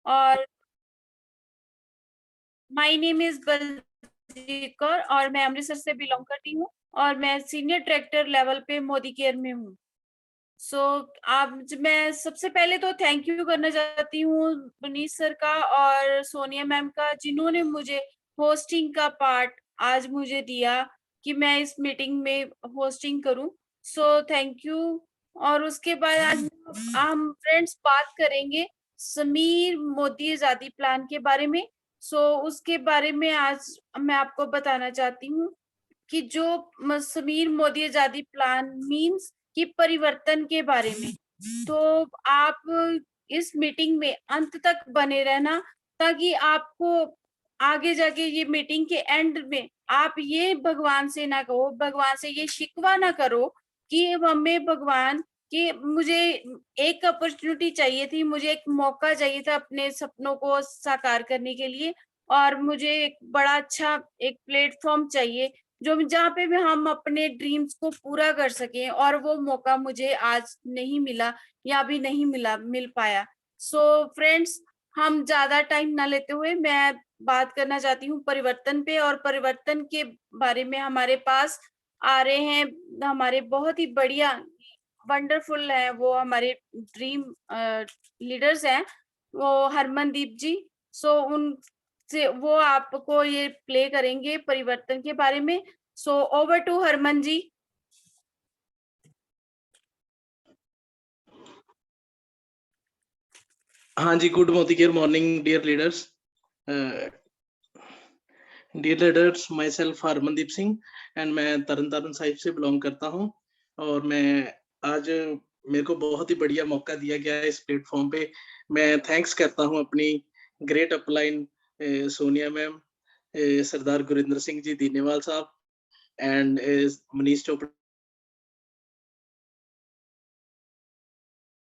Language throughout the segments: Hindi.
और my name is Baljeet Kaur और मैं अमृतसर से बिलोंग करती हूँ और मैं सीनियर डायरेक्टर लेवल पे मोदी केयर में हूँ। सो मैं सबसे पहले तो थैंक यू करना चाहती हूँ पुनीत सर का और सोनिया मैम का, जिन्होंने मुझे होस्टिंग का पार्ट आज मुझे दिया कि मैं इस मीटिंग में होस्टिंग करूं। सो थैंक यू। और उसके बाद आज हम फ्रेंड्स बात करेंगे समीर मोदी आजादी प्लान के बारे में। सो उसके बारे में आज मैं आपको बताना चाहती हूँ कि जो समीर मोदी आजादी प्लान मीन्स कि परिवर्तन के बारे में। तो आप इस मीटिंग में अंत तक बने रहना, ताकि आपको आगे जाके ये मीटिंग के एंड में आप ये भगवान से ना कहो, भगवान से ये शिकवा ना करो कि हमें भगवान कि मुझे एक अपॉर्चुनिटी चाहिए थी, मुझे एक मौका चाहिए था अपने सपनों को साकार करने के लिए, और मुझे एक बड़ा अच्छा एक प्लेटफॉर्म चाहिए जो जहाँ पे भी हम अपने ड्रीम्स को पूरा कर सकें, और वो मौका मुझे आज नहीं मिला या अभी नहीं मिल पाया। सो फ्रेंड्स, हम ज्यादा टाइम ना लेते हुए मैं बात करना चाहती हूँ परिवर्तन पे, और परिवर्तन के बारे में हमारे पास आ रहे हैं हमारे बहुत ही बढ़िया वंडरफुल है वो हमारे ड्रीम लीडर्स हैं, वो हरमनदीप जी। सो उन से वो आपको ये प्ले करेंगे परिवर्तन के बारे में। So over to Harman ji. हाँ जी, good Modicare morning dear leaders. Dear leaders, myself Harmandeep Singh and मैं तरन तारण साहिब से बिलोंग करता हूँ। और मैं आज मेरे को बहुत ही बढ़िया मौका दिया गया है इस प्लेटफॉर्म पे। मैं थैंक्स करता हूँ अपनी ग्रेट अपलाइन सोनिया मैम, सरदार गुरिंदर सिंह जी दीनेवाल साहब एंड मनीष चोपड़ा,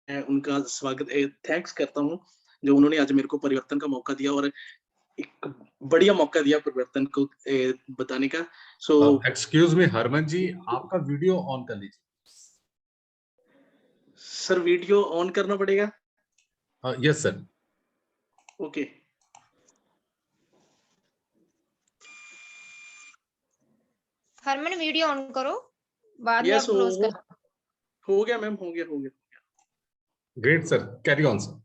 उनका स्वागत थैंक्स करता हूँ जो उन्होंने आज मेरे को परिवर्तन का मौका दिया और एक बढ़िया मौका दिया परिवर्तन को बताने का। सो एक्सक्यूज मी हरमन जी, आपका वीडियो ऑन कर लीजिए। सर वीडियो ऑन करना पड़ेगा? Yes sir. Okay. Harman video on करो, बाद में यस, आप क्लोज कर। हो गया मैम, हो गया। Great sir, carry on sir.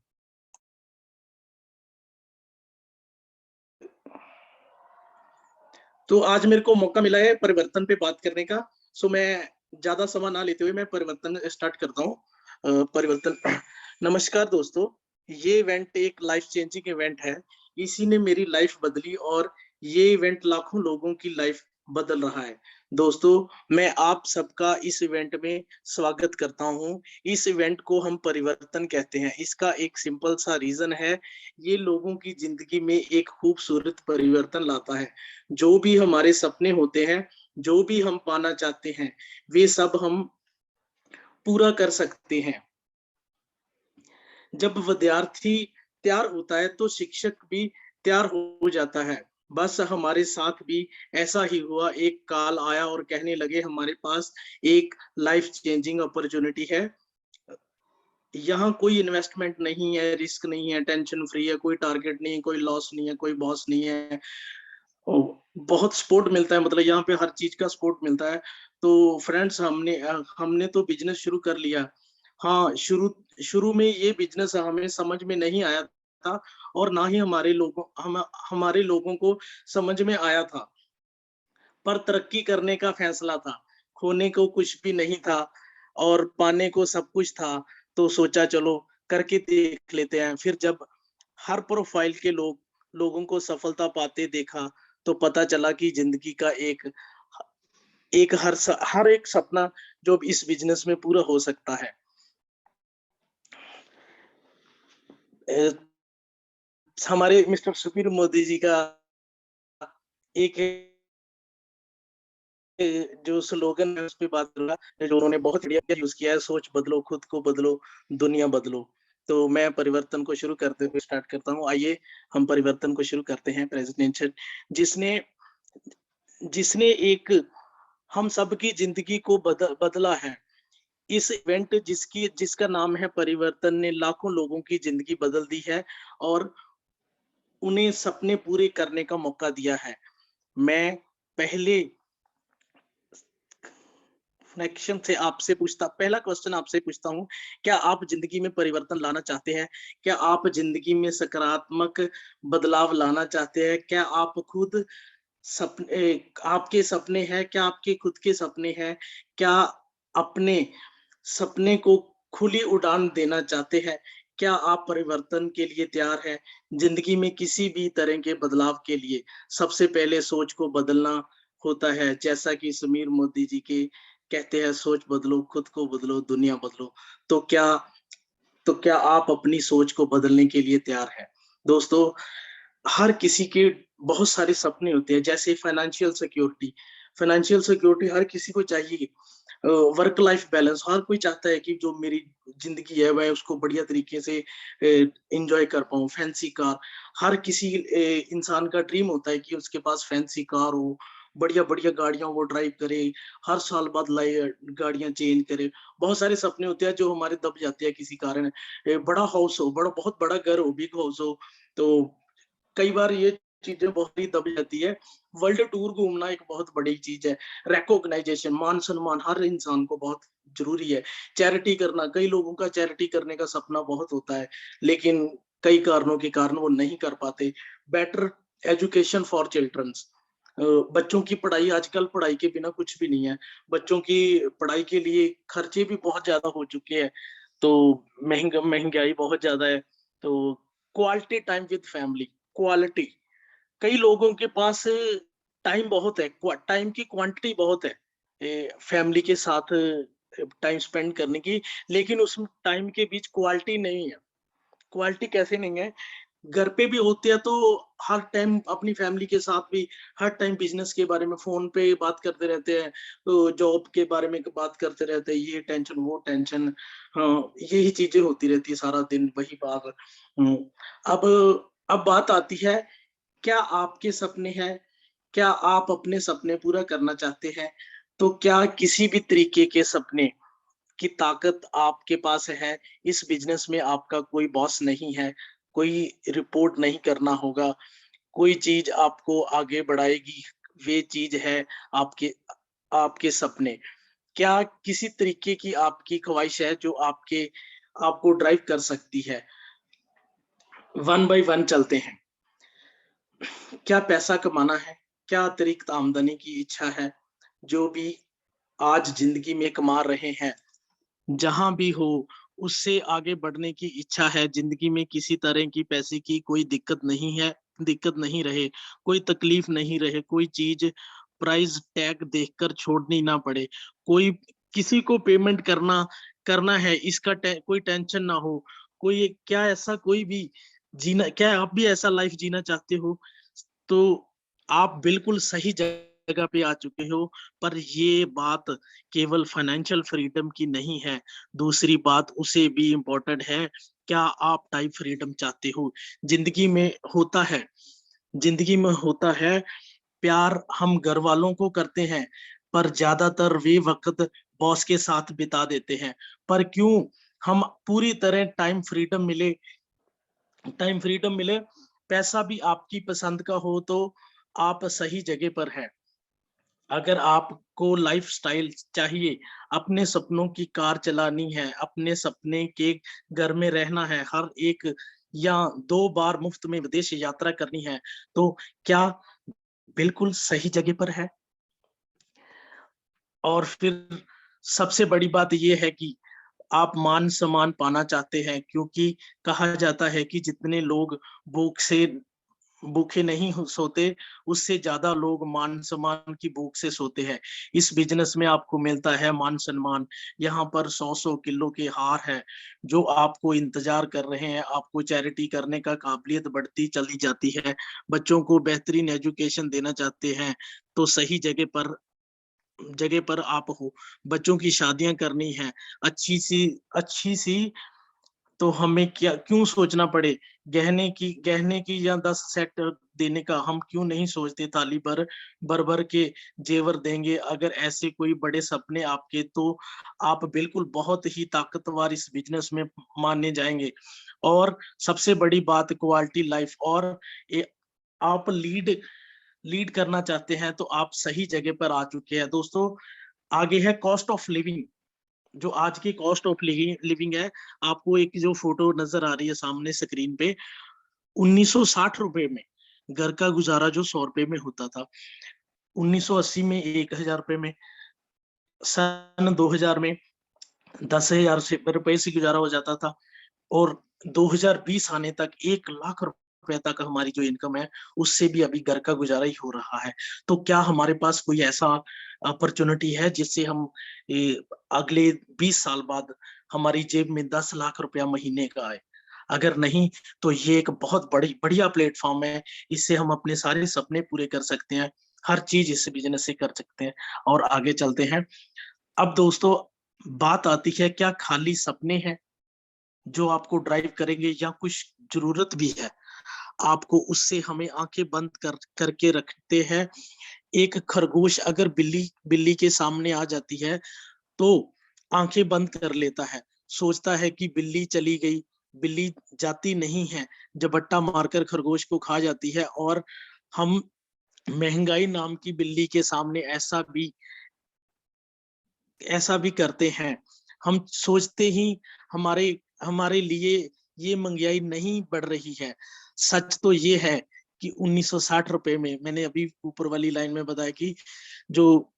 तो आज मेरे को मौका मिला है परिवर्तन पे बात करने का। सो मैं ज्यादा समय ना लेते हुए मैं परिवर्तन स्टार्ट करता हूँ। परिवर्तन नमस्कार दोस्तों, ये इवेंट एक लाइफ चेंजिंग इवेंट है। इसी ने मेरी लाइफ बदली और ये इवेंट लाखों लोगों की लाइफ बदल रहा है। दोस्तों, मैं आप सबका इस इवेंट में स्वागत करता हूँ। इस इवेंट को हम परिवर्तन कहते हैं। इसका एक सिंपल सा रीजन है, ये लोगों की जिंदगी में एक खूबसूरत परिवर्तन लाता है। जो भी हमारे सपने होते हैं, जो भी हम पाना चाहते हैं, वे सब हम पूरा कर सकते हैं। जब विद्यार्थी तैयार होता है तो शिक्षक भी तैयार हो जाता है। बस हमारे साथ भी ऐसा ही हुआ। एक काल आया और कहने लगे हमारे पास एक लाइफ चेंजिंग अपॉर्चुनिटी है। यहाँ कोई इन्वेस्टमेंट नहीं है, रिस्क नहीं है, टेंशन फ्री है, कोई टारगेट नहीं है, कोई लॉस नहीं है, कोई बॉस नहीं है। बहुत सपोर्ट मिलता है, मतलब यहाँ पे हर चीज का सपोर्ट मिलता है। तो फ्रेंड्स, हमने तो बिजनेस शुरू कर लिया। हाँ, शुरू में ये बिजनेस हमें समझ में नहीं आया था और ना ही हमारे लोगों को समझ में आया था। पर तरक्की करने का फैसला था। खोने को कुछ भी नहीं था और पाने को सब कुछ था। तो सोचा चलो करके देख लेते हैं। फिर जब हर प्रोफाइल के लोगों को सफलता पाते देखा, तो पता चला कि जिंदगी का हर एक सपना जो इस बिजनेस में पूरा हो सकता है। हमारे मिस्टर सुशील मोदी जी का एक जो स्लोगन है उस पे बात करूंगा, जो उन्होंने बहुत बढ़िया यूज किया है, सोच बदलो, खुद को बदलो, दुनिया बदलो। तो मैं परिवर्तन को शुरू करते हुए स्टार्ट करता हूँ। आइए हम परिवर्तन को शुरू करते हैं। प्रेसिडेंशियल जिसने जिसने एक हम सबकी जिंदगी को बदला है। इस इवेंट जिसका नाम है परिवर्तन ने लाखों लोगों की जिंदगी बदल दी है और उन्हें सपने पूरे करने का मौका दिया है। मैं पहले पहला क्वेश्चन आपसे पूछता हूँ, क्या आप जिंदगी में परिवर्तन लाना चाहते हैं? क्या आप जिंदगी में सकारात्मक बदलाव लाना चाहते हैं? क्या आप खुद आपके सपने हैं? क्या आपके खुद के सपने हैं? क्या अपने सपने को खुली उड़ान देना चाहते हैं? क्या आप परिवर्तन के लिए तैयार हैं? जिंदगी में किसी भी तरह के बदलाव के लिए सबसे पहले सोच को बदलना होता है, जैसा कि समीर मोदी जी के कहते हैं, सोच बदलो, खुद को बदलो, दुनिया बदलो। तो क्या तो क्या आप अपनी सोच को बदलने के लिए तैयार हैं? दोस्तों, हर किसी के बहुत सारे सपने होते हैं, जैसे फाइनेंशियल सिक्योरिटी हर किसी को चाहिए। वर्क लाइफ बैलेंस हर कोई चाहता है कि जो मेरी जिंदगी है वह उसको बढ़िया तरीके से एंजॉय कर पाऊं। फैंसी कार हर किसी इंसान का ड्रीम होता है कि उसके पास फैंसी कार हो, बढ़िया बढ़िया गाड़ियां वो ड्राइव करे, हर साल बाद गाड़ियां चेंज करे। बहुत सारे सपने होते हैं जो हमारे दब जाते हैं किसी कारण। बड़ा हाउस हो, बहुत बड़ा घर हो, बिग हाउस हो, तो कई बार ये चीजें बहुत ही दब जाती है। वर्ल्ड टूर घूमना एक बहुत बड़ी चीज है। रिकॉग्नाइजेशन, मान सम्मान हर इंसान को बहुत जरूरी है। चैरिटी करना, कई लोगों का चैरिटी करने का सपना बहुत होता है, लेकिन कई कारणों के कारण वो नहीं कर पाते। बेटर एजुकेशन फॉर चिल्ड्रंस, बच्चों की पढ़ाई, आजकल पढ़ाई के बिना कुछ भी नहीं है। बच्चों की पढ़ाई के लिए खर्चे भी बहुत ज्यादा हो चुके हैं, तो महंगाई बहुत ज्यादा है। तो quality time with family, quality, कई लोगों के पास टाइम बहुत है, टाइम की क्वांटिटी बहुत है फैमिली के साथ टाइम स्पेंड करने की, लेकिन उस टाइम के बीच क्वालिटी नहीं है। क्वालिटी कैसे नहीं है? घर पे भी होते हैं तो हर टाइम अपनी फैमिली के साथ भी हर टाइम बिजनेस के बारे में फोन पे बात करते रहते हैं, तो जॉब के बारे में बात करते रहते हैं, ये टेंशन वो टेंशन, हाँ यही चीजें होती रहती है सारा दिन, वही बात। अब अब बात आती है, क्या आपके सपने हैं? क्या आप अपने सपने पूरा करना चाहते हैं? तो क्या किसी भी तरीके के सपने की ताकत आपके पास है? इस बिजनेस में आपका कोई बॉस नहीं है, कोई रिपोर्ट नहीं करना होगा, कोई चीज आपको आगे बढ़ाएगी, वे चीज है आपके आपके सपने। क्या किसी तरीके की आपकी ख्वाहिश है जो आपको ड्राइव कर सकती है? वन बाय वन चलते हैं। क्या पैसा कमाना है? क्या अतिरिक्त आमदनी की इच्छा है? जो भी आज जिंदगी में कमा रहे हैं, जहां भी हो, उससे आगे बढ़ने की इच्छा है। जिंदगी में किसी तरह की पैसे की कोई दिक्कत नहीं है, दिक्कत नहीं रहे, कोई तकलीफ नहीं रहे, कोई चीज प्राइस टैग देखकर छोड़नी ना पड़े, कोई किसी को पेमेंट करना करना है, इसका कोई टेंशन ना हो। कोई क्या ऐसा कोई भी जीना, क्या आप भी ऐसा लाइफ जीना चाहते हो? तो आप बिल्कुल सही जगह पे आ चुके हो। पर ये बात केवल फाइनेंशियल फ्रीडम की नहीं है, दूसरी बात उसे भी इम्पोर्टेंट है, क्या आप टाइम फ्रीडम चाहते हो? जिंदगी में होता है, जिंदगी में होता है, प्यार हम घर वालों को करते हैं, पर ज्यादातर वे वक्त बॉस के साथ बिता देते हैं। पर क्यों हम पूरी तरह टाइम फ्रीडम मिले, पैसा भी आपकी पसंद का हो, तो आप सही जगह पर हैं। अगर आपको लाइफस्टाइल चाहिए, अपने सपनों की कार चलानी है, अपने सपने के घर में रहना है, हर एक या 2 बार मुफ्त में विदेश यात्रा करनी है, तो क्या बिल्कुल सही जगह पर है? और फिर सबसे बड़ी बात ये है कि आप मान सम्मान पाना चाहते हैं, क्योंकि कहा जाता है कि जितने लोग भूखे नहीं सोते, उससे ज्यादा लोग मान सम्मान की भूख से सोते हैं। इस बिजनेस में आपको मिलता है मान सम्मान। यहाँ पर 100-100 किलो के हार है जो आपको इंतजार कर रहे हैं। आपको चैरिटी करने का काबिलियत बढ़ती चली जाती है। बच्चों को बेहतरीन एजुकेशन देना चाहते हैं, तो सही जगह पर आप हो। बच्चों की शादियां करनी है, अच्छी सी तो हमें क्या क्यों सोचना पड़े गहने की या 10 सेट देने का। हम क्यों नहीं सोचते थाली भर भर भर के जेवर देंगे। अगर ऐसे कोई बड़े सपने आपके, तो आप बिल्कुल बहुत ही ताकतवर इस बिजनेस में माने जाएंगे। और सबसे बड़ी बात क्वालिटी लाइफ। और आप लीड करना चाहते हैं तो आप सही जगह पर आ चुके हैं दोस्तों। आगे है कॉस्ट ऑफ लिविंग। जो आज की कॉस्ट ऑफ लिविंग है, आपको एक जो फोटो नजर आ रही है सामने स्क्रीन पे, 1960 रुपए में घर का गुजारा जो 100 रुपए में होता था, 1980 में 1000 रुपए में, सन 2000 में 10,000 रुपए से गुजारा हो जाता था, और 2020 आने तक 1 लाख रुपए तक हमारी जो इनकम है, उससे भी अभी घर का गुजारा ही हो रहा है। तो क्या हमारे पास कोई ऐसा अपॉर्चुनिटी है जिससे हम अगले 20 साल बाद हमारी जेब में 10 लाख रुपया महीने का आए? अगर नहीं, तो ये एक बहुत बढ़िया प्लेटफॉर्म है। इससे हम अपने सारे सपने पूरे कर सकते हैं। हर चीज इस बिजनेस से कर सकते हैं। और आगे चलते हैं। अब दोस्तों, बात आती है, क्या खाली सपने हैं जो आपको ड्राइव करेंगे, या कुछ जरूरत भी है आपको? उससे हमें आंखें बंद करके रखते हैं। एक खरगोश अगर बिल्ली बिल्ली के सामने आ जाती है, तो आंखें बंद कर लेता है, सोचता है कि बिल्ली चली गई। बिल्ली जाती नहीं है, झपट्टा मारकर खरगोश को खा जाती है। और हम महंगाई नाम की बिल्ली के सामने ऐसा भी करते हैं। हम सोचते ही हमारे हमारे लिए ये महंगाई नहीं बढ़ रही है। सच तो ये है कि 1960 रुपए में, मैंने अभी ऊपर वाली लाइन में बताया कि जो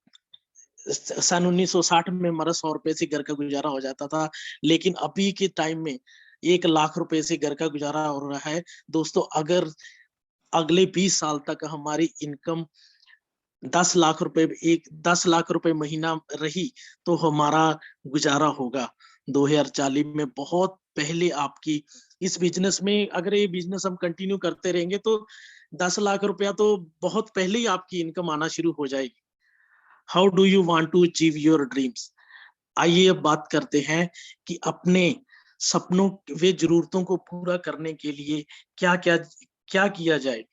सन 1960 में हमारा 100 रुपए से घर का गुजारा हो जाता था, लेकिन अभी के टाइम में 1 लाख रुपए से घर का गुजारा हो रहा है। दोस्तों, अगर अगले 20 साल तक हमारी इनकम 10 लाख रुपए महीना रही, तो हमारा गुजारा होगा 2040 में। बहुत पहले आपकी इस बिजनेस में, अगर ये बिजनेस हम कंटिन्यू करते रहेंगे, तो 10 लाख रुपया तो बहुत पहले ही आपकी इनकम आना शुरू हो जाएगी। How do you want to achieve your dreams? आइए अब बात करते हैं कि अपने सपनों वे जरूरतों को पूरा करने के लिए क्या क्या क्या किया जाए।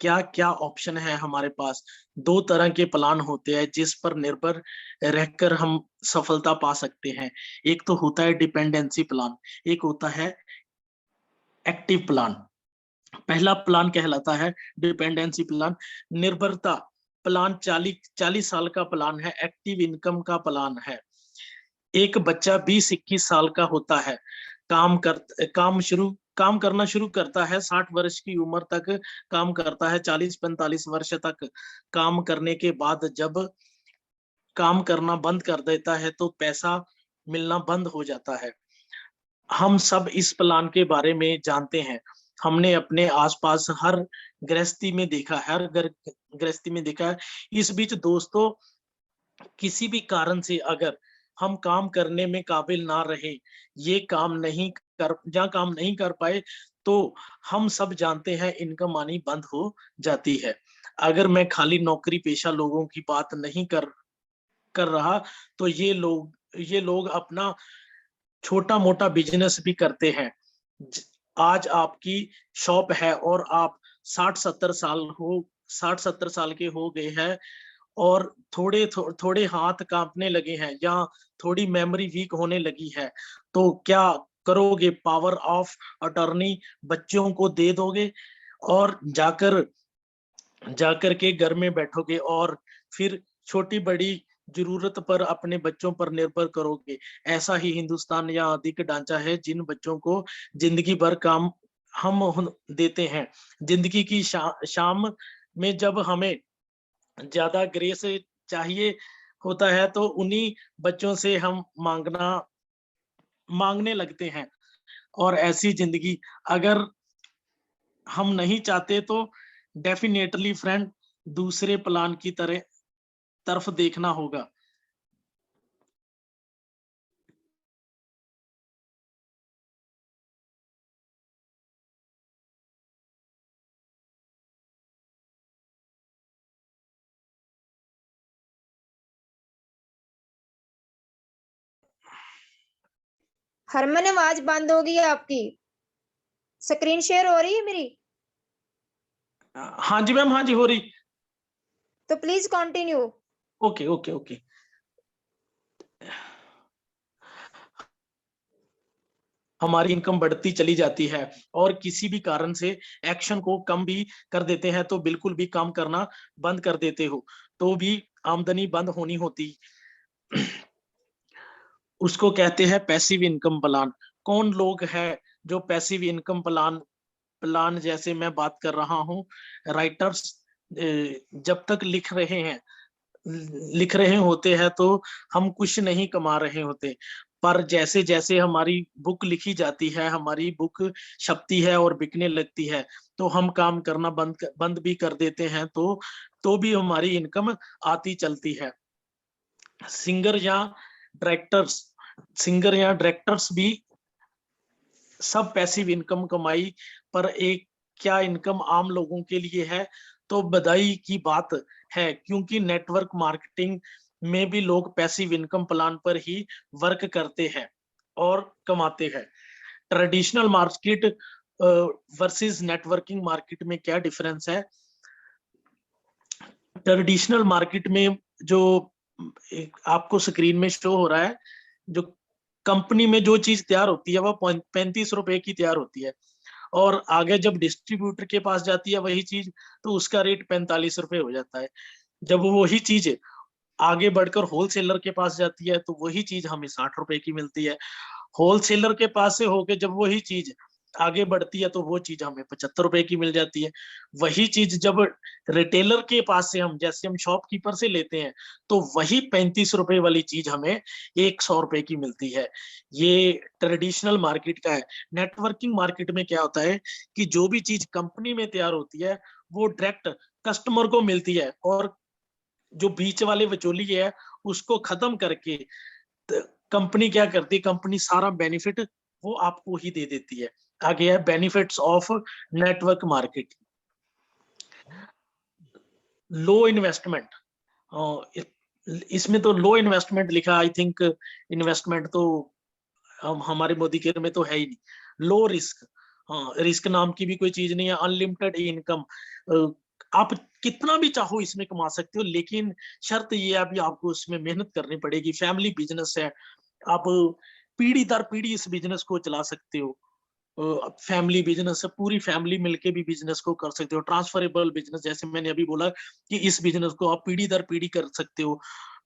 क्या क्या ऑप्शन है हमारे पास? दो तरह के प्लान होते हैं जिस पर निर्भर रहकर हम सफलता पा सकते हैं। एक तो होता है डिपेंडेंसी प्लान, एक होता है एक्टिव प्लान। पहला प्लान कहलाता है डिपेंडेंसी प्लान, निर्भरता प्लान। 40 साल का प्लान है, एक्टिव इनकम का प्लान है। एक बच्चा 20-21 साल का होता है, काम करना शुरू करता है 60 वर्ष की उम्र तक काम करता है, 40-45 वर्ष तक काम करने के बाद जब काम करना बंद कर देता है, तो पैसा मिलना बंद हो जाता है। हम सब इस प्लान के बारे में जानते हैं। हमने अपने आसपास हर गृहस्थी में देखा है, हर घर गृहस्थी में देखा है। इस बीच दोस्तों, किसी भी कारण से अगर हम काम करने में काबिल ना रहे, ये काम नहीं कर पाए, तो हम सब जानते हैं इनकम आनी बंद हो जाती है। अगर मैं खाली नौकरी पेशा लोगों की बात नहीं कर कर रहा, तो ये लोग अपना छोटा मोटा बिजनेस भी करते हैं। आज आपकी शॉप है और आप 60-70 साल के हो गए हैं, और थोड़े हाथ कांपने लगे हैं, या थोड़ी मेमोरी वीक होने लगी है, तो क्या करोगे? पावर ऑफ अटर्नी बच्चों को दे दोगे, और जाकर जाकर के घर में बैठोगे, और फिर छोटी बड़ी जरूरत पर अपने बच्चों पर निर्भर करोगे। ऐसा ही हिंदुस्तान या आर्थिक ढांचा है, जिन बच्चों को जिंदगी भर काम हम देते हैं। जिंदगी की शाम में जब हमें ज्यादा ग्रेस चाहिए होता है, तो उन्हीं बच्चों से हम मांगने लगते हैं। और ऐसी जिंदगी अगर हम नहीं चाहते, तो डेफिनेटली फ्रेंड, दूसरे प्लान की तरफ देखना होगा। हरमन आवाज बंद हो गई है आपकी। स्क्रीन शेयर हो रही है मेरी? हाँ जी मैम, हाँ जी हो रही। तो please continue. Okay okay okay. हमारी इनकम बढ़ती चली जाती है और किसी भी कारण से एक्शन को कम भी कर देते हैं, तो बिल्कुल भी काम करना बंद कर देते हो तो भी आमदनी बंद होनी होती, उसको कहते हैं पैसिव इनकम प्लान। कौन लोग हैं जो पैसिव इनकम प्लान प्लान जैसे मैं बात कर रहा हूँ, राइटर्स जब तक लिख रहे होते हैं तो हम कुछ नहीं कमा रहे होते, पर जैसे जैसे हमारी बुक लिखी जाती है, हमारी बुक छपती है और बिकने लगती है, तो हम काम करना बंद भी कर देते हैं, तो भी हमारी इनकम आती चलती है। सिंगर या डायरेक्टर्स सिंगर या डायरेक्टर्स भी सब पैसिव इनकम कमाई, पर एक क्या इनकम आम लोगों के लिए है, तो बधाई की बात है, क्योंकि नेटवर्क मार्केटिंग में भी लोग पैसिव इनकम प्लान पर ही वर्क करते हैं और कमाते हैं। Traditional market versus networking market में क्या डिफरेंस है? ट्रेडिशनल मार्केट में जो आपको स्क्रीन में शो हो रहा है, जो कंपनी में जो चीज तैयार होती है वो 35 रुपए की तैयार होती है, और आगे जब डिस्ट्रीब्यूटर के पास जाती है वही चीज, तो उसका रेट 45 रुपए हो जाता है। जब वही चीज आगे बढ़कर होलसेलर के पास जाती है तो वही चीज हमें 60 रुपए की मिलती है। होलसेलर के पास से होके जब वही चीज आगे बढ़ती है तो वो चीज हमें 75 रुपए की मिल जाती है। वही चीज जब रिटेलर के पास से हम, जैसे हम शॉपकीपर से लेते हैं, तो वही 35 रुपए वाली चीज हमें 100 रुपए की मिलती है। ये ट्रेडिशनल मार्केट का है। नेटवर्किंग मार्केट में क्या होता है कि जो भी चीज कंपनी में तैयार होती है वो डायरेक्ट कस्टमर को मिलती है, और जो बीच वाले वचोली है उसको खत्म करके कंपनी क्या करती है, कंपनी सारा बेनिफिट वो आपको ही दे देती है। आगे है benefits of network market. Low investment, इसमें तो लो इन्वेस्टमेंट लिखा, आई थिंक इन्वेस्टमेंट तो हमारे मोदी केयर में तो है ही नहीं। लो रिस्क, हाँ रिस्क नाम की भी कोई चीज नहीं है। अनलिमिटेड इनकम, आप कितना भी चाहो इसमें कमा सकते हो, लेकिन शर्त ये है अभी आपको उसमें मेहनत करनी पड़ेगी। फैमिली बिजनेस है, आप पीढ़ी दर पीढ़ी इस बिजनेस को चला सकते हो। फैमिली बिजनेस है, पूरी फैमिली मिलके भी बिजनेस को कर सकते हो। ट्रांसफरेबल बिजनेस, जैसे मैंने अभी बोला कि इस बिजनेस को आप पीढ़ी दर पीढ़ी कर सकते हो।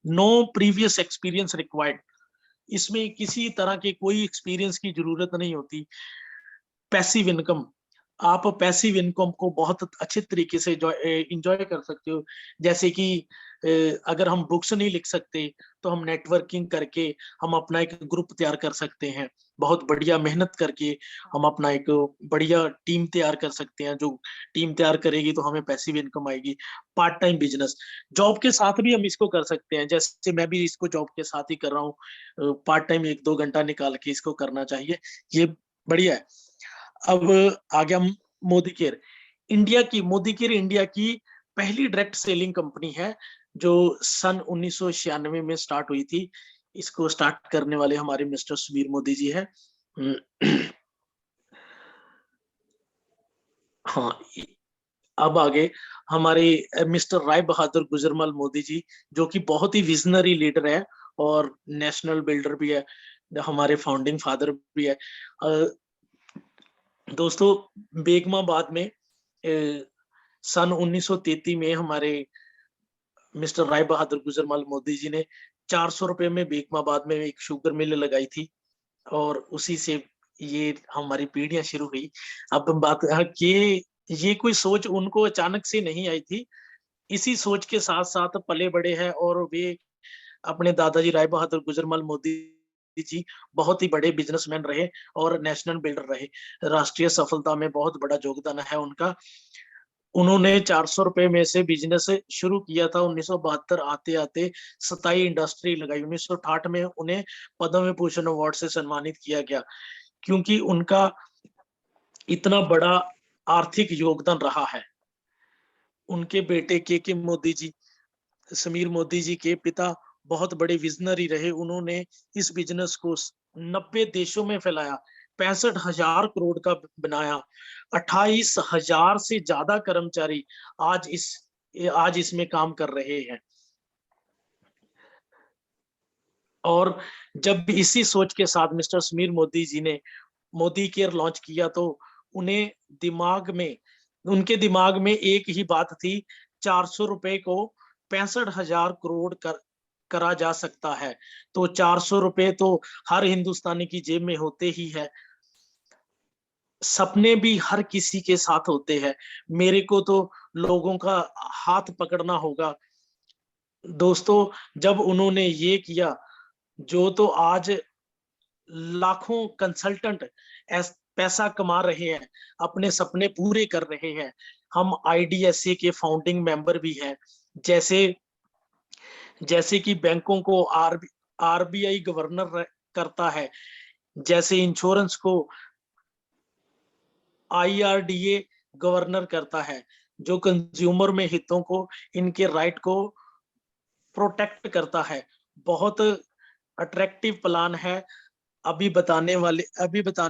नो प्रीवियस एक्सपीरियंस रिक्वायर्ड, इसमें किसी तरह के कोई एक्सपीरियंस की जरूरत नहीं होती। पैसिव इनकम, आप पैसिव इनकम को बहुत अच्छे तरीके से एंजॉय कर सकते हो। जैसे कि अगर हम बुक्स नहीं लिख सकते तो हम नेटवर्किंग करके हम अपना एक ग्रुप तैयार कर सकते हैं। बहुत बढ़िया मेहनत करके हम अपना एक बढ़िया टीम तैयार कर सकते हैं। जो टीम तैयार करेगी तो हमें पैसिव इनकम आएगी। पार्ट टाइम बिजनेस, जॉब के साथ भी हम इसको कर सकते हैं, जैसे मैं भी इसको जॉब के साथ ही कर रहा हूँ। पार्ट टाइम 1-2 घंटा निकाल के इसको करना चाहिए, ये बढ़िया है। अब आ गया Modi care. Modi care India की पहली डायरेक्ट सेलिंग कंपनी है, जो सन 1996 में स्टार्ट हुई थी। इसको स्टार्ट करने वाले हमारे मिस्टर सुबीर मोदी जी है। हाँ, अब आगे हमारे मिस्टर राय बहादुर गुजरमल मोदी जी, जो कि बहुत ही विजनरी लीडर है और नेशनल बिल्डर भी है, हमारे फाउंडिंग फादर भी है। दोस्तों, बेगमाबाद में सन 1933 में हमारे मिस्टर राय बहादुर गुजरमल मोदी जी ने 400 रुपए में बेगमाबाद में एक शुगर मिल लगाई थी, और उसी से ये हमारी पीढ़ियां शुरू हुई। अब बात है कि ये कोई सोच उनको अचानक से नहीं आई थी, इसी सोच के साथ साथ पले बड़े हैं, और वे अपने दादाजी राय बहादुर गुजरमल मोदी जी बहुत ही बड़े बिजनेसमैन रहे और नेशनल बिल्डर रहे। राष्ट्रीय सफलता में बहुत बड़ा योगदान है उनका। उन्होंने 400 रुपए में से बिजनेस शुरू किया था। 1972 आते आते 27 इंडस्ट्री लगाई। 1968 में उन्हें पद्म विभूषण अवार्ड से सम्मानित किया गया, क्योंकि उनका इतना बड़ा आर्थिक योगदान रहा है। उनके बेटे के मोदी जी, समीर मोदी जी के पिता बहुत बड़े विजनरी रहे। उन्होंने इस बिजनेस को 90 देशों में फैलाया, 65,000 करोड़ का बनाया, 28,000 से ज्यादा कर्मचारी आज इसमें काम कर रहे हैं। और जब इसी सोच के साथ मिस्टर समीर मोदी जी ने मोदी केयर लॉन्च किया तो उनके दिमाग में एक ही बात थी, 400 रुपए को 65,000 करोड़ करा जा सकता है। तो 400 रुपए तो हर हिंदुस्तानी की जेब में होते ही है। सपने भी हर किसी के साथ होते हैं। मेरे को तो लोगों का हाथ पकड़ना होगा। दोस्तों, जब उन्होंने ये किया, जो तो आज लाखों कंसल्टेंट पैसा कमा रहे हैं, अपने सपने पूरे कर रहे हैं। हम IDSA के फाउंडिंग मेंबर भी हैं। जैसे कि बैंकों को RBI गवर्नर करता है, जैसे इंश्योरेंस को IRDA गवर्नर करता है, जो कंज्यूमर में हितों को, इनके राइट को प्रोटेक्ट करता है। बहुत अट्रैक्टिव प्लान है। अभी बताने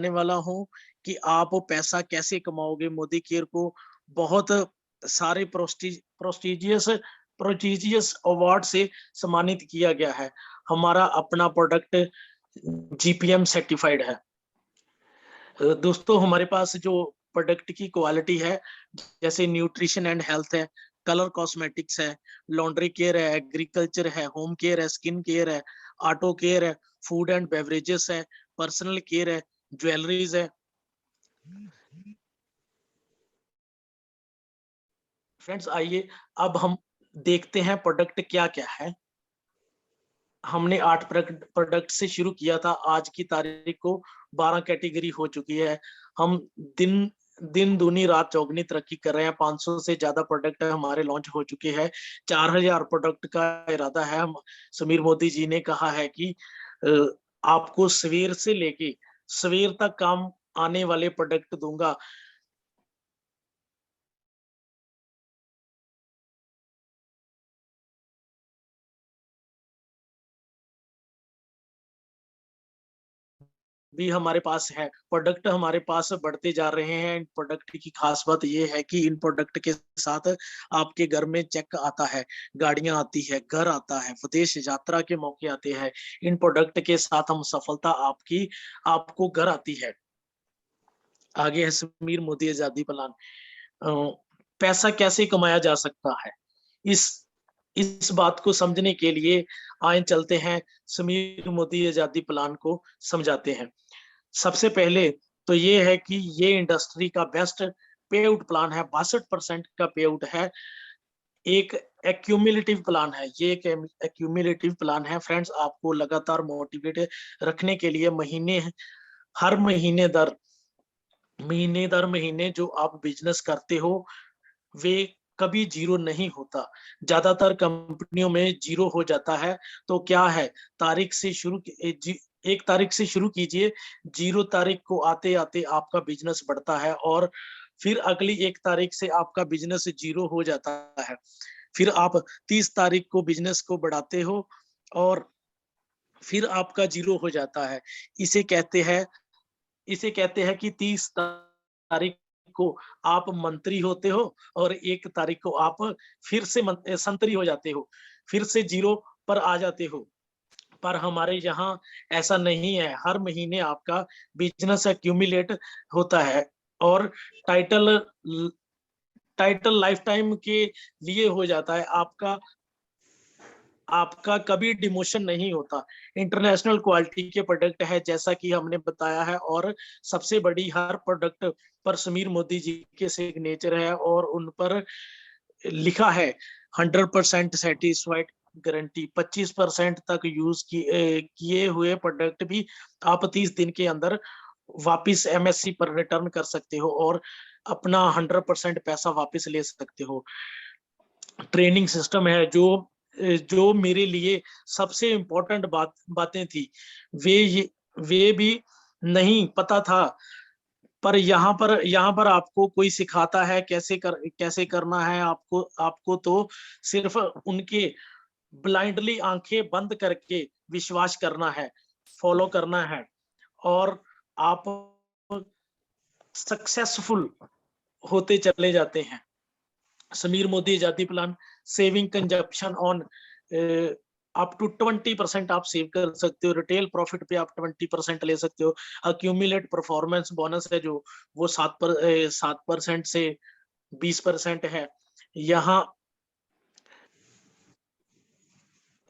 वाला हूँ कि आप पैसा कैसे कमाओगे। मोदी केयर को बहुत सारे प्रोस्टिजियस अवार्ड से सम्मानित किया गया है। हमारा अपना प्रोडक्ट GPM सर्टिफाइड है। दोस्तों, हमारे पास जो प्रोडक्ट की क्वालिटी है, जैसे न्यूट्रिशन एंड हेल्थ है, कलर कॉस्मेटिक्स है, लॉन्ड्री केयर है, एग्रीकल्चर है, होम केयर है, स्किन केयर है, ऑटो केयर है, फूड एंड बेवरेजेस है, पर्सनल केयर है, ज्वेलरीज है। फ्रेंड्स, आइए अब हम देखते हैं प्रोडक्ट क्या क्या है। हमने 8 प्रोडक्ट से शुरू किया था। आज की तारीख को 12 कैटेगरी हो चुकी है। हम दिन दूनी रात चौगनी तरक्की कर रहे हैं। 500 से ज्यादा प्रोडक्ट हमारे लॉन्च हो चुके हैं। 4,000 प्रोडक्ट का इरादा है। हम समीर मोदी जी ने कहा है कि आपको सवेर से लेके सवेर तक काम आने वाले प्रोडक्ट दूंगा। भी हमारे पास है। प्रोडक्ट हमारे पास बढ़ते जा रहे हैं। इन प्रोडक्ट की खास बात यह है कि इन प्रोडक्ट के साथ आपके घर में चेक आता है, गाड़ियां आती है, घर आता है, विदेश यात्रा के मौके आते हैं। इन प्रोडक्ट के साथ हम सफलता आपको घर आती है। आगे है समीर मोदी आजादी प्लान। पैसा कैसे कमाया जा सकता है, इस बात को समझने के लिए आए चलते हैं, समीर मोदी आजादी प्लान को समझाते हैं। सबसे पहले तो ये है कि ये इंडस्ट्री का बेस्ट पे आउट प्लान है। 62% का पे आउट है। एक एक्यूमुलेटिव प्लान है। ये एक एक्यूमुलेटिव प्लान है। फ्रेंड्स, आपको लगातार मोटिवेट रखने के लिए हर महीने दर महीने जो आप बिजनेस करते हो, वे कभी जीरो नहीं होता। ज्यादातर कंपनियों में जीरो हो जाता है। तो क्या है, 1 तारीख से शुरू कीजिए, 0 तारीख को आते आते आपका बिजनेस बढ़ता है, और फिर अगली 1 तारीख से आपका बिजनेस जीरो हो जाता है। फिर आप 30 तारीख को बिजनेस को बढ़ाते हो और फिर आपका जीरो हो जाता है। इसे कहते हैं कि 30 तारीख को आप मंत्री होते हो और 1 तारीख को आप फिर से संतरी हो जाते हो, फिर से जीरो पर आ जाते हो। पर हमारे यहाँ ऐसा नहीं है। हर महीने आपका बिजनेस एक्यूमुलेट होता है और टाइटल लाइफ टाइम के लिए हो जाता है। आपका कभी डिमोशन नहीं होता। इंटरनेशनल क्वालिटी के प्रोडक्ट है, जैसा कि हमने बताया है, और सबसे बड़ी हर प्रोडक्ट पर समीर मोदी जी के सिग्नेचर है और उन पर लिखा है 100% सेटिस्फाइड गारंटी। 25% तक यूज किए हुए प्रोडक्ट भी आप 30 दिन के अंदर वापिस MSC पर रिटर्न कर सकते हो और अपना 100% पैसा वापस ले सकते हो। ट्रेनिंग सिस्टम है, जो मेरे लिए सबसे इम्पोर्टेंट बातें थी, वे भी नहीं पता था। पर यहाँ पर आपको कोई सिखाता है कैसे करना है। आपको तो सिर्फ उनके ब्लाइंडली आंखें बंद करके विश्वास करना है, फॉलो करना है। और आप सक्सेसफुल होते चले जाते हैं। Sameer Modi Azadi plan, saving consumption on up to 20% आप सेव कर सकते हो। रिटेल प्रॉफिट पे आप 20% ले सकते हो। अक्यूमुलेट परफॉर्मेंस बोनस है जो वो 7% से 20% है।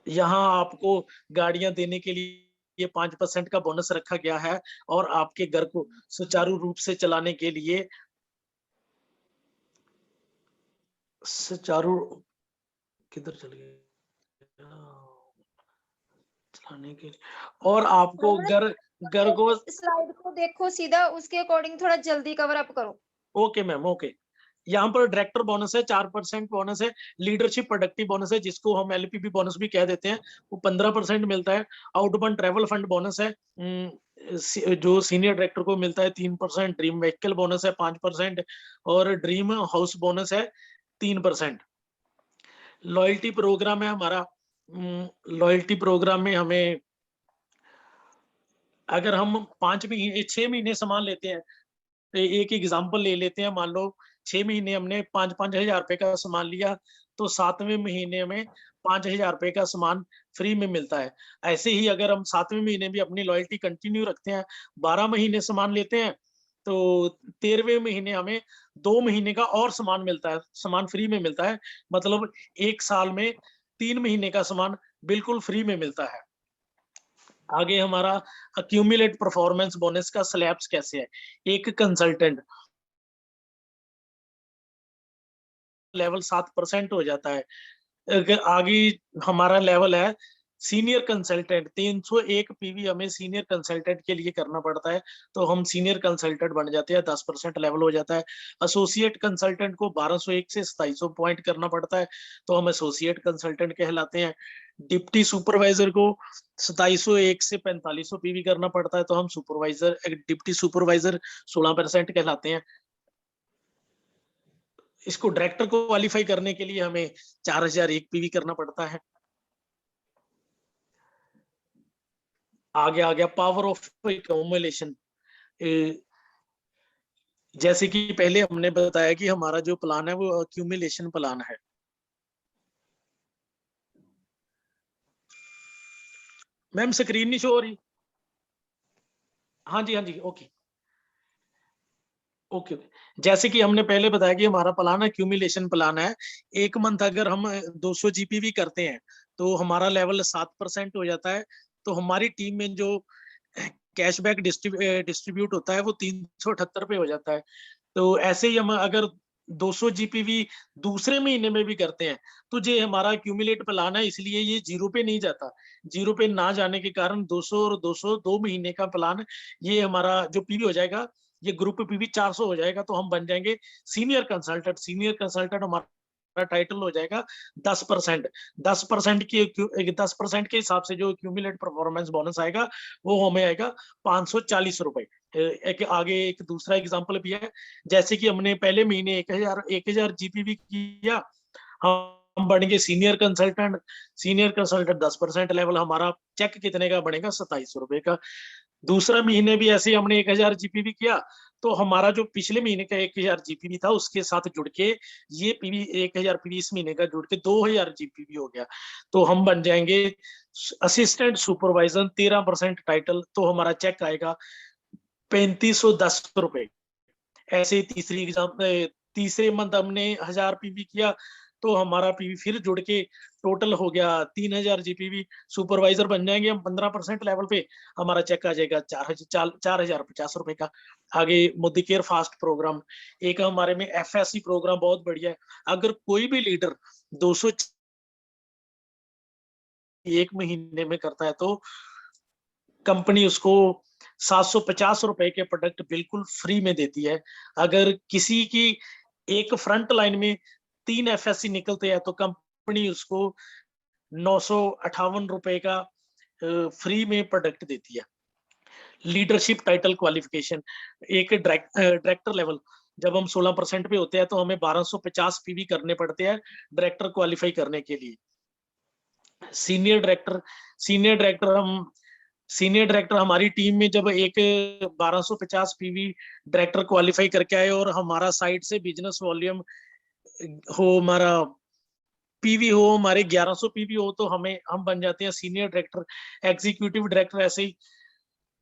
यहाँ आपको गाड़ियां देने के लिए 5% का बोनस रखा गया है और आपके घर को सुचारू रूप से चलाने के लिए किधर चल गए चलाने के लिए, और आपको घर को स्लाइड को देखो सीधा, उसके अकॉर्डिंग थोड़ा जल्दी कवर अप करो। Okay ma'am, okay. यहाँ पर डायरेक्टर बोनस है 4% बोनस है। लीडरशिप प्रोडक्टिव बोनस है जिसको हम एलपीबी बोनस भी कह देते हैं, वो 15% मिलता है। आउटबाउंड ट्रैवल फंड बोनस है जो सीनियर डायरेक्टर को मिलता है 3%। ड्रीम व्हीकल बोनस है 5% और ड्रीम हाउस बोनस है 3%। लॉयल्टी प्रोग्राम है हमारा। लॉयल्टी प्रोग्राम में हमें अगर हम 6 महीने सामान लेते हैं, एक एग्जांपल ले लेते हैं, मान लो 6 महीने हमने 5-5 हजार रुपए का सामान लिया, तो 7वें महीने में 5,000 रुपए का सामान फ्री में मिलता है। ऐसे ही अगर हम 7वें महीने भी अपनी लॉयल्टी कंटिन्यू रखते हैं, 12 महीने सामान लेते हैं, तो 13वें महीने हमें 2 महीने का और सामान मिलता है, सामान फ्री में मिलता है। मतलब 1 साल में 3 महीने का सामान बिल्कुल फ्री में मिलता है। आगे हमारा अक्यूमुलेट परफॉर्मेंस बोनस का स्लैब्स कैसे है। एक कंसल्टेंट लेवल 7% हो जाता है। अगर आगे हमारा लेवल है सीनियर कंसल्टेंट, 301 पीवी हमें सीनियर कंसल्टेंट के लिए करना पड़ता है, तो हम सीनियर कंसल्टेंट बन जाते हैं, 10% लेवल हो जाता है। एसोसिएट कंसल्टेंट को 1201 से 2700 पॉइंट करना पड़ता है, तो हम एसोसिएट कंसल्टेंट कहलाते हैं। डिप्टी सुपरवाइजर को 2701 से 4500 पीवी करना पड़ता है, तो हम सुपरवाइजर डिप्टी सुपरवाइजर 16% कहलाते हैं। इसको डायरेक्टर को क्वालिफाई करने के लिए हमें 4001 पीवी करना पड़ता है। आगे आ गया पावर ऑफ एक्यूमुलेशन। जैसे कि पहले हमने बताया कि हमारा जो प्लान है वो एक्यूमुलेशन प्लान है। मैम स्क्रीन नहीं शो हो रही? हाँ जी, हाँ जी, ओके ओके। जैसे कि हमने पहले बताया कि हमारा प्लान एक्यूमुलेशन प्लान है। एक मंथ अगर हम 200 जीपीवी करते हैं तो हमारा लेवल 7% हो जाता है, तो हमारी टीम में जो कैशबैक डिस्ट्रीब्यूट होता है वो 378 पे हो जाता है। तो ऐसे ही हम अगर 200 जीपीवी दूसरे महीने में भी करते हैं तो ये हमारा एक्यूमुलेट प्लान है, इसलिए ये 0 पे नहीं जाता। 0 पे ना जाने के कारण 200 और 200 2 महीने का प्लान, ये हमारा जो पीवी हो जाएगा, ये ग्रुप पीवी 400 हो जाएगा, तो हम बन जाएंगे सीनियर कंसल्टेंट। सीनियर कंसल्टेंट हमारा टाइटल हो जाएगा 10%। 10% के हिसाब से जो एक्यूमुलेट परफॉर्मेंस बोनस आएगा वो हमें आएगा 540 रुपए। एक आगे एक दूसरा एग्जांपल भी है। जैसे कि हमने पहले महीने 1000 जीपीवी किया, हम बन गए senior consultant. Senior consultant 10% level, हमारा चेक कितने का बनेगा? 2700 रुपए का। दूसरा महीने भी ऐसे हमने 1000 जीपीवी किया, तो हमारा जो पिछले महीने का 1000 जीपीवी था उसके साथ जुड़ के ये पीवी 1000 पीवी इस महीने का जुड़ के 2000 जीपीवी हो गया, तो हम बन जाएंगे असिस्टेंट सुपरवाइजर। 13% टाइटल, तो हमारा चेक आएगा 3510 रुपए। ऐसे तीसरे मंथ हमने 1000 पीवी किया, तो हमारा पीवी फिर जुड़ के टोटल हो गया 3000 जीपीवी। सुपरवाइजर बन जाएंगे हम 15% लेवल पे, हमारा चेक आ जाएगा 4050 रुपए का। आगे मोदी केयर फास्ट प्रोग्राम, एक हमारे में एफएससी प्रोग्राम बहुत बढ़िया है। अगर कोई भी लीडर 200 एक महीने में करता है तो कंपनी उसको 750 रुपए के प्रोडक्ट बिल्कुल फ्री में देती है। अगर किसी की एक फ्रंट लाइन में 3 एफएससी निकलते हैं तो कंपनी उसको 958 रुपए का फ्री में प्रोडक्ट देती है। लीडरशिप टाइटल क्वालिफिकेशन, एक डायरेक्टर लेवल, जब हम 16% पे होते हैं तो हमें 1250 पीवी करने पड़ते हैं डायरेक्टर क्वालिफाई करने के लिए। सीनियर डायरेक्टर हम सीनियर डायरेक्टर हमारी टीम में जब एक 1250 पीवी डायरेक्टर क्वालिफाई करके आए और हमारा साइड से बिजनेस वॉल्यूम हो, हमारा पीवी हो, हमारे 1100 पीवी हो, तो हम बन जाते हैं सीनियर डायरेक्टर, एग्जीक्यूटिव डायरेक्टर। ऐसे ही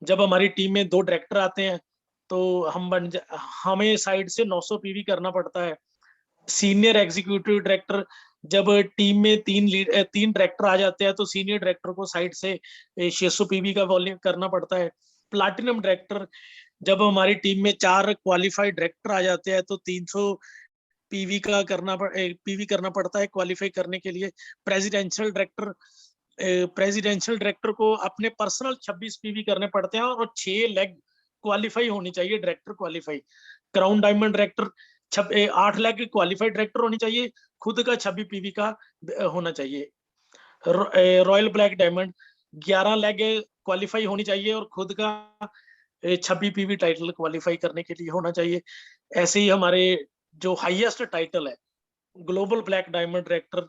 जब हमारी टीम में 2 डायरेक्टर आते हैं तो हमें साइड से 900 पीवी करना पड़ता है। सीनियर एग्जीक्यूटिव डायरेक्टर, जब टीम में 3 डायरेक्टर आ जाते हैं तो सीनियर डायरेक्टर को साइड से 600 पीवी का वॉल्यूम करना पड़ता है। प्लैटिनम डायरेक्टर, जब हमारी टीम में 4 क्वालिफाइड डायरेक्टर आ जाते हैं तो 300 पीवी करना पड़ता है क्वालिफाई करने के लिए। प्रेसिडेंशियल डायरेक्टर को अपने पर्सनल 26 पीवी करने पड़ते हैं और 6 लेग क्वालिफाई होनी चाहिए, director qualify. Crown diamond director 8 leg qualified director होनी चाहिए, खुद का 26 पीवी का होना चाहिए। Royal black diamond 11 leg qualify होनी चाहिए और खुद का 26 पीवी टाइटल क्वालिफाई करने के लिए होना चाहिए। ऐसे ही हमारे जो हाईएस्ट टाइटल है global black diamond director,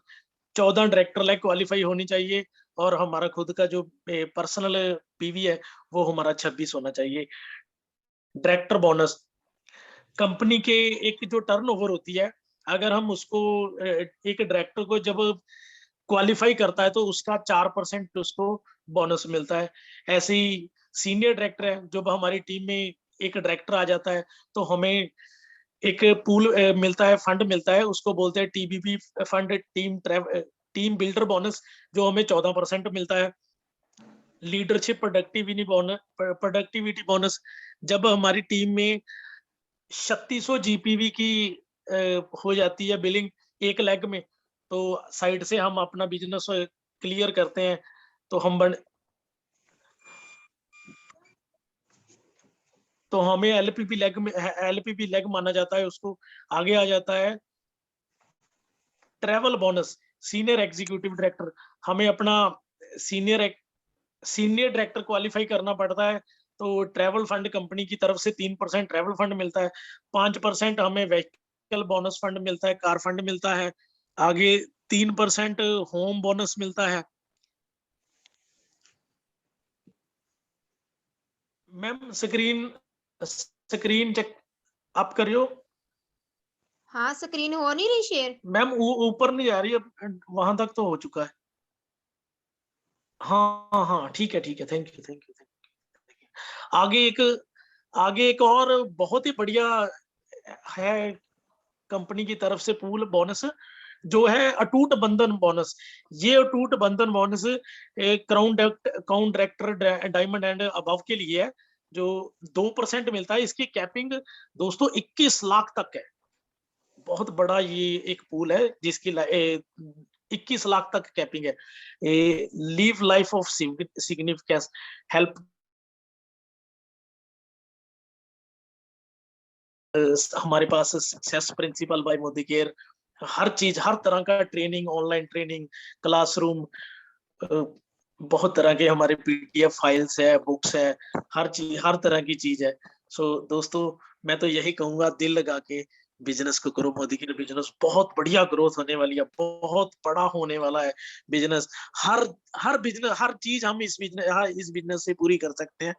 14 director like qualify होनी चाहिए और हमारा खुद का जो पर्सनल पीवी है वो हमारा 26 होना चाहिए। डायरेक्टर बोनस, कंपनी के एक जो टर्नओवर होती है, अगर हम उसको एक डायरेक्टर को जब क्वालिफाई करता है तो उसका 4% उसको बोनस मिलता है। ऐसे ही सीनियर डायरेक्टर है, जब हमारी टीम में एक डायरेक्टर आ जाता है तो हमें एक पूल मिलता है, फंड मिलता है, उसको बोलते हैं टीबीबी फंड, टीम बिल्डर बोनस, जो हमें 14% मिलता है। लीडरशिप प्रोडक्टिविटी बोनस, जब हमारी टीम में 3600 जीपीवी की हो जाती है बिलिंग एक लेग में, तो साइड से हम अपना बिजनेस क्लियर करते हैं तो तो हमें एलपीपी लेग माना जाता है उसको। आगे आ जाता है travel bonus, senior executive director, हमें अपना सीनियर डायरेक्टर क्वालिफाई करना पड़ता है तो ट्रैवल फंड कंपनी की तरफ से 3% ट्रैवल फंड मिलता है, 5% हमें व्हीकल बोनस फंड मिलता है, कार फंड मिलता है, आगे 3% होम बोनस मिलता है। मैम स्क्रीन चेक आप करियो। हाँ, स्क्रीन हो नहीं रही शेयर? मैम ऊपर नहीं जा रही, अब वहां तक तो हो चुका है। हाँ हाँ ठीक है थैंक यू आगे एक और बहुत ही बढ़िया है कंपनी की तरफ से पूल बोनस, जो है अटूट बंधन बोनस। ये अटूट बंधन बोनस एक crown director diamond and above के लिए है, जो 2% मिलता है। इसकी कैपिंग दोस्तों 21 लाख तक है। बहुत बड़ा ये एक पूल है जिसकी 21 लाख तक कैपिंग है। Live life of significance, help हमारे पास success principle by Modicare, हर चीज, हर तरह का ट्रेनिंग, ऑनलाइन ट्रेनिंग, क्लासरूम, बहुत तरह के हमारे पीडीएफ फाइल्स है, बुक्स है, हर चीज, हर तरह की चीज है। सो दोस्तों मैं तो यही कहूंगा, दिल लगा के बिजनेस को करो। मोदी की बिजनेस बहुत बढ़िया ग्रोथ होने वाली है, बहुत बड़ा होने वाला है बिजनेस। हर बिजनेस, हर चीज हम इस बिजनेस से पूरी कर सकते हैं।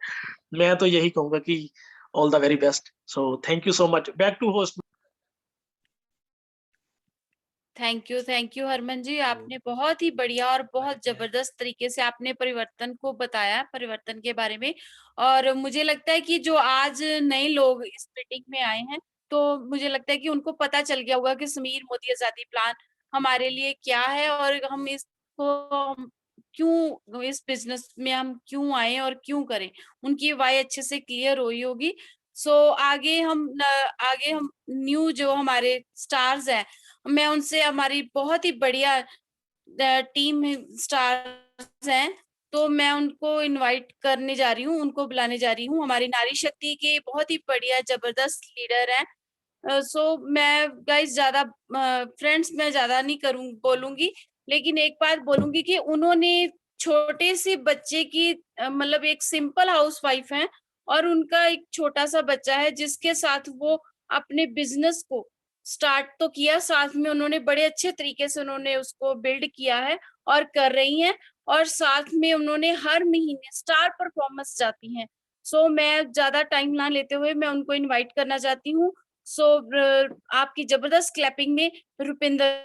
मैं तो यही कहूंगा कि all the very best. So thank you so much. Back to host. Thank you Harman ji, आपने बहुत ही बढ़िया और बहुत जबरदस्त तरीके से आपने परिवर्तन को बताया, परिवर्तन के बारे में। और मुझे लगता है कि जो आज नए लोग इस मीटिंग में आए हैं, तो मुझे लगता है कि उनको पता चल गया होगा कि समीर मोदी आजादी प्लान हमारे लिए क्या है और हम क्यों इस बिजनेस में हम क्यों आए और क्यों करें। उनकी वाई अच्छे से क्लियर हुई होगी। सो आगे हम न्यू जो हमारे स्टार्स हैं, मैं उनसे, हमारी बहुत ही बढ़िया टीम स्टार्स हैं, तो मैं उनको इनवाइट करने जा रही हूँ, उनको बुलाने जा रही हूँ। हमारी नारी शक्ति के बहुत ही बढ़िया जबरदस्त लीडर हैं। सो मैं गाइस ज्यादा फ्रेंड्स मैं ज्यादा नहीं बोलूंगी, लेकिन एक बात बोलूंगी कि उन्होंने छोटे से बच्चे की मतलब एक सिंपल हाउसवाइफ है और उनका एक छोटा सा बच्चा है जिसके साथ वो अपने बिजनेस को स्टार्ट तो किया, साथ में उन्होंने बड़े अच्छे तरीके से उन्होंने उसको बिल्ड किया है और कर रही हैं। और साथ में उन्होंने हर महीने स्टार परफॉर्मेंस जाती हैं। सो मैं ज्यादा टाइम ना लेते हुए मैं उनको इनवाइट करना चाहती हूँ। सो आपकी जबरदस्त क्लैपिंग में Rupinder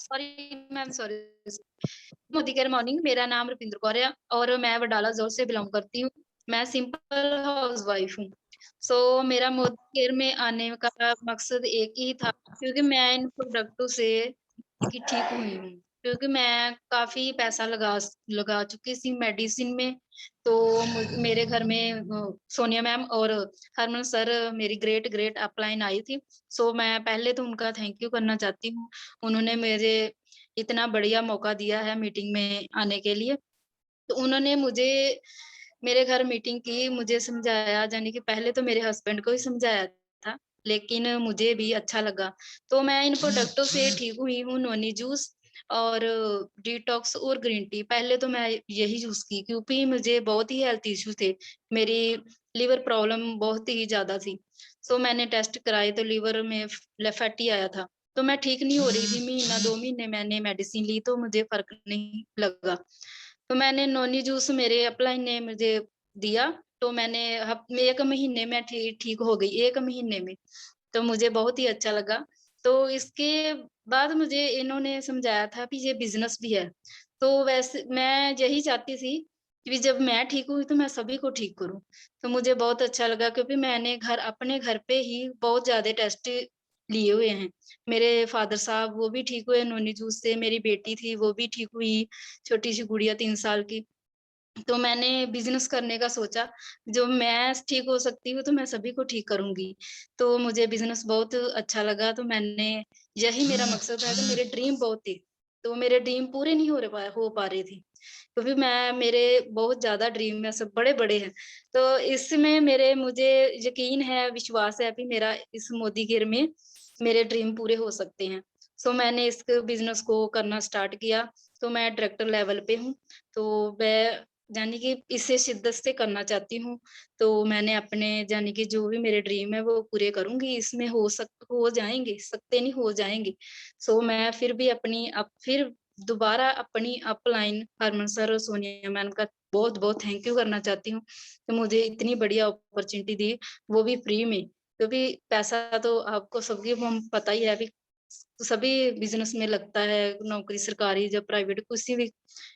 sorry ma'am, sorry. Modi care morning, मेरा नाम रुपिंदर कौर है और मैं वडाला जोर से बिलोंग करती हूँ। मैं सिंपल हाउस वाइफ हूँ। सो मेरा मोदी केयर में आने का मकसद एक ही था, क्योंकि मैं इन प्रोडक्टों से ठीक हुई हूँ। क्योंकि मैं काफी पैसा लगा चुकी थी मेडिसिन में। तो मेरे घर में सोनिया मैम और हरमन सर मेरी ग्रेट ग्रेट अपलाइन आई थी। सो मैं पहले तो उनका थैंक यू करना चाहती हूँ। उन्होंने मेरे इतना बढ़िया मौका दिया है मीटिंग में आने के लिए। तो उन्होंने मुझे मेरे घर मीटिंग की, मुझे समझाया, यानी कि पहले तो मेरे हस्बैंड को ही समझाया था, लेकिन मुझे भी अच्छा लगा। तो मैं इन प्रोडक्टों से ठीक हुई हूँ। नोनी जूस और डिटॉक्स और ग्रीन टी, पहले तो मैं यही यूज की, क्योंकि मुझे बहुत ही हेल्थ इश्यू थे। मेरी लिवर प्रॉब्लम बहुत ही ज्यादा थी। सो मैंने टेस्ट कराए तो लिवर में फैटी आया था। तो मैं ठीक नहीं हो रही थी। महीना 2 महीने मैंने मेडिसिन ली तो मुझे फर्क नहीं लगा। तो मैंने नोनी जूस मेरे अपलाइन ने मुझे दिया, तो मैंने 1 महीने में ठीक हो गई, 1 महीने में। तो मुझे बहुत ही अच्छा लगा। तो इसके बाद मुझे इन्होंने समझाया था कि ये बिजनेस भी है। तो वैसे मैं यही चाहती थी कि जब मैं ठीक हुई तो मैं सभी को ठीक करूं। तो मुझे बहुत अच्छा लगा, क्योंकि मैंने अपने घर पे ही बहुत ज्यादा टेस्ट लिए हुए हैं। मेरे फादर साहब वो भी ठीक हुए नोनी जूस से, मेरी बेटी थी वो भी ठीक हुई, छोटी सी गुड़िया 3 साल की। तो मैंने बिजनेस करने का सोचा, जो मैं ठीक हो सकती हूँ तो मैं सभी को ठीक करूंगी। तो मुझे बिजनेस बहुत अच्छा लगा। तो मैंने, यही मेरा मकसद है कि मेरे ड्रीम बहुत थे, तो मेरे ड्रीम पूरे नहीं हो पा रहे थे, क्योंकि मेरे बहुत ज्यादा ड्रीम है, सब बड़े बड़े हैं। तो इसमें मुझे यकीन है, विश्वास है कि मेरा इस मोदी केयर में मेरे ड्रीम पूरे हो सकते हैं। सो मैंने इस बिजनेस को करना स्टार्ट किया। तो मैं डायरेक्टर लेवल पे हूँ। तो मैं यानी कि इसे शिद्दत से करना चाहती हूँ। तो मैंने अपने यानी कि जो भी मेरे ड्रीम है वो पूरे करूंगी। इसमें हो जाएंगे, सकते नहीं हो जाएंगे। सो मैं फिर दोबारा अपनी अपलाइन हरमन सर और सोनिया मैम का बहुत बहुत थैंक यू करना चाहती हूँ, कि मुझे इतनी बढ़िया अपॉर्चुनिटी दी, वो भी फ्री में। क्योंकि पैसा तो आपको सबकी हम पता ही है, अभी सभी बिजनेस में लगता है, नौकरी सरकारी या प्राइवेट, किसी भी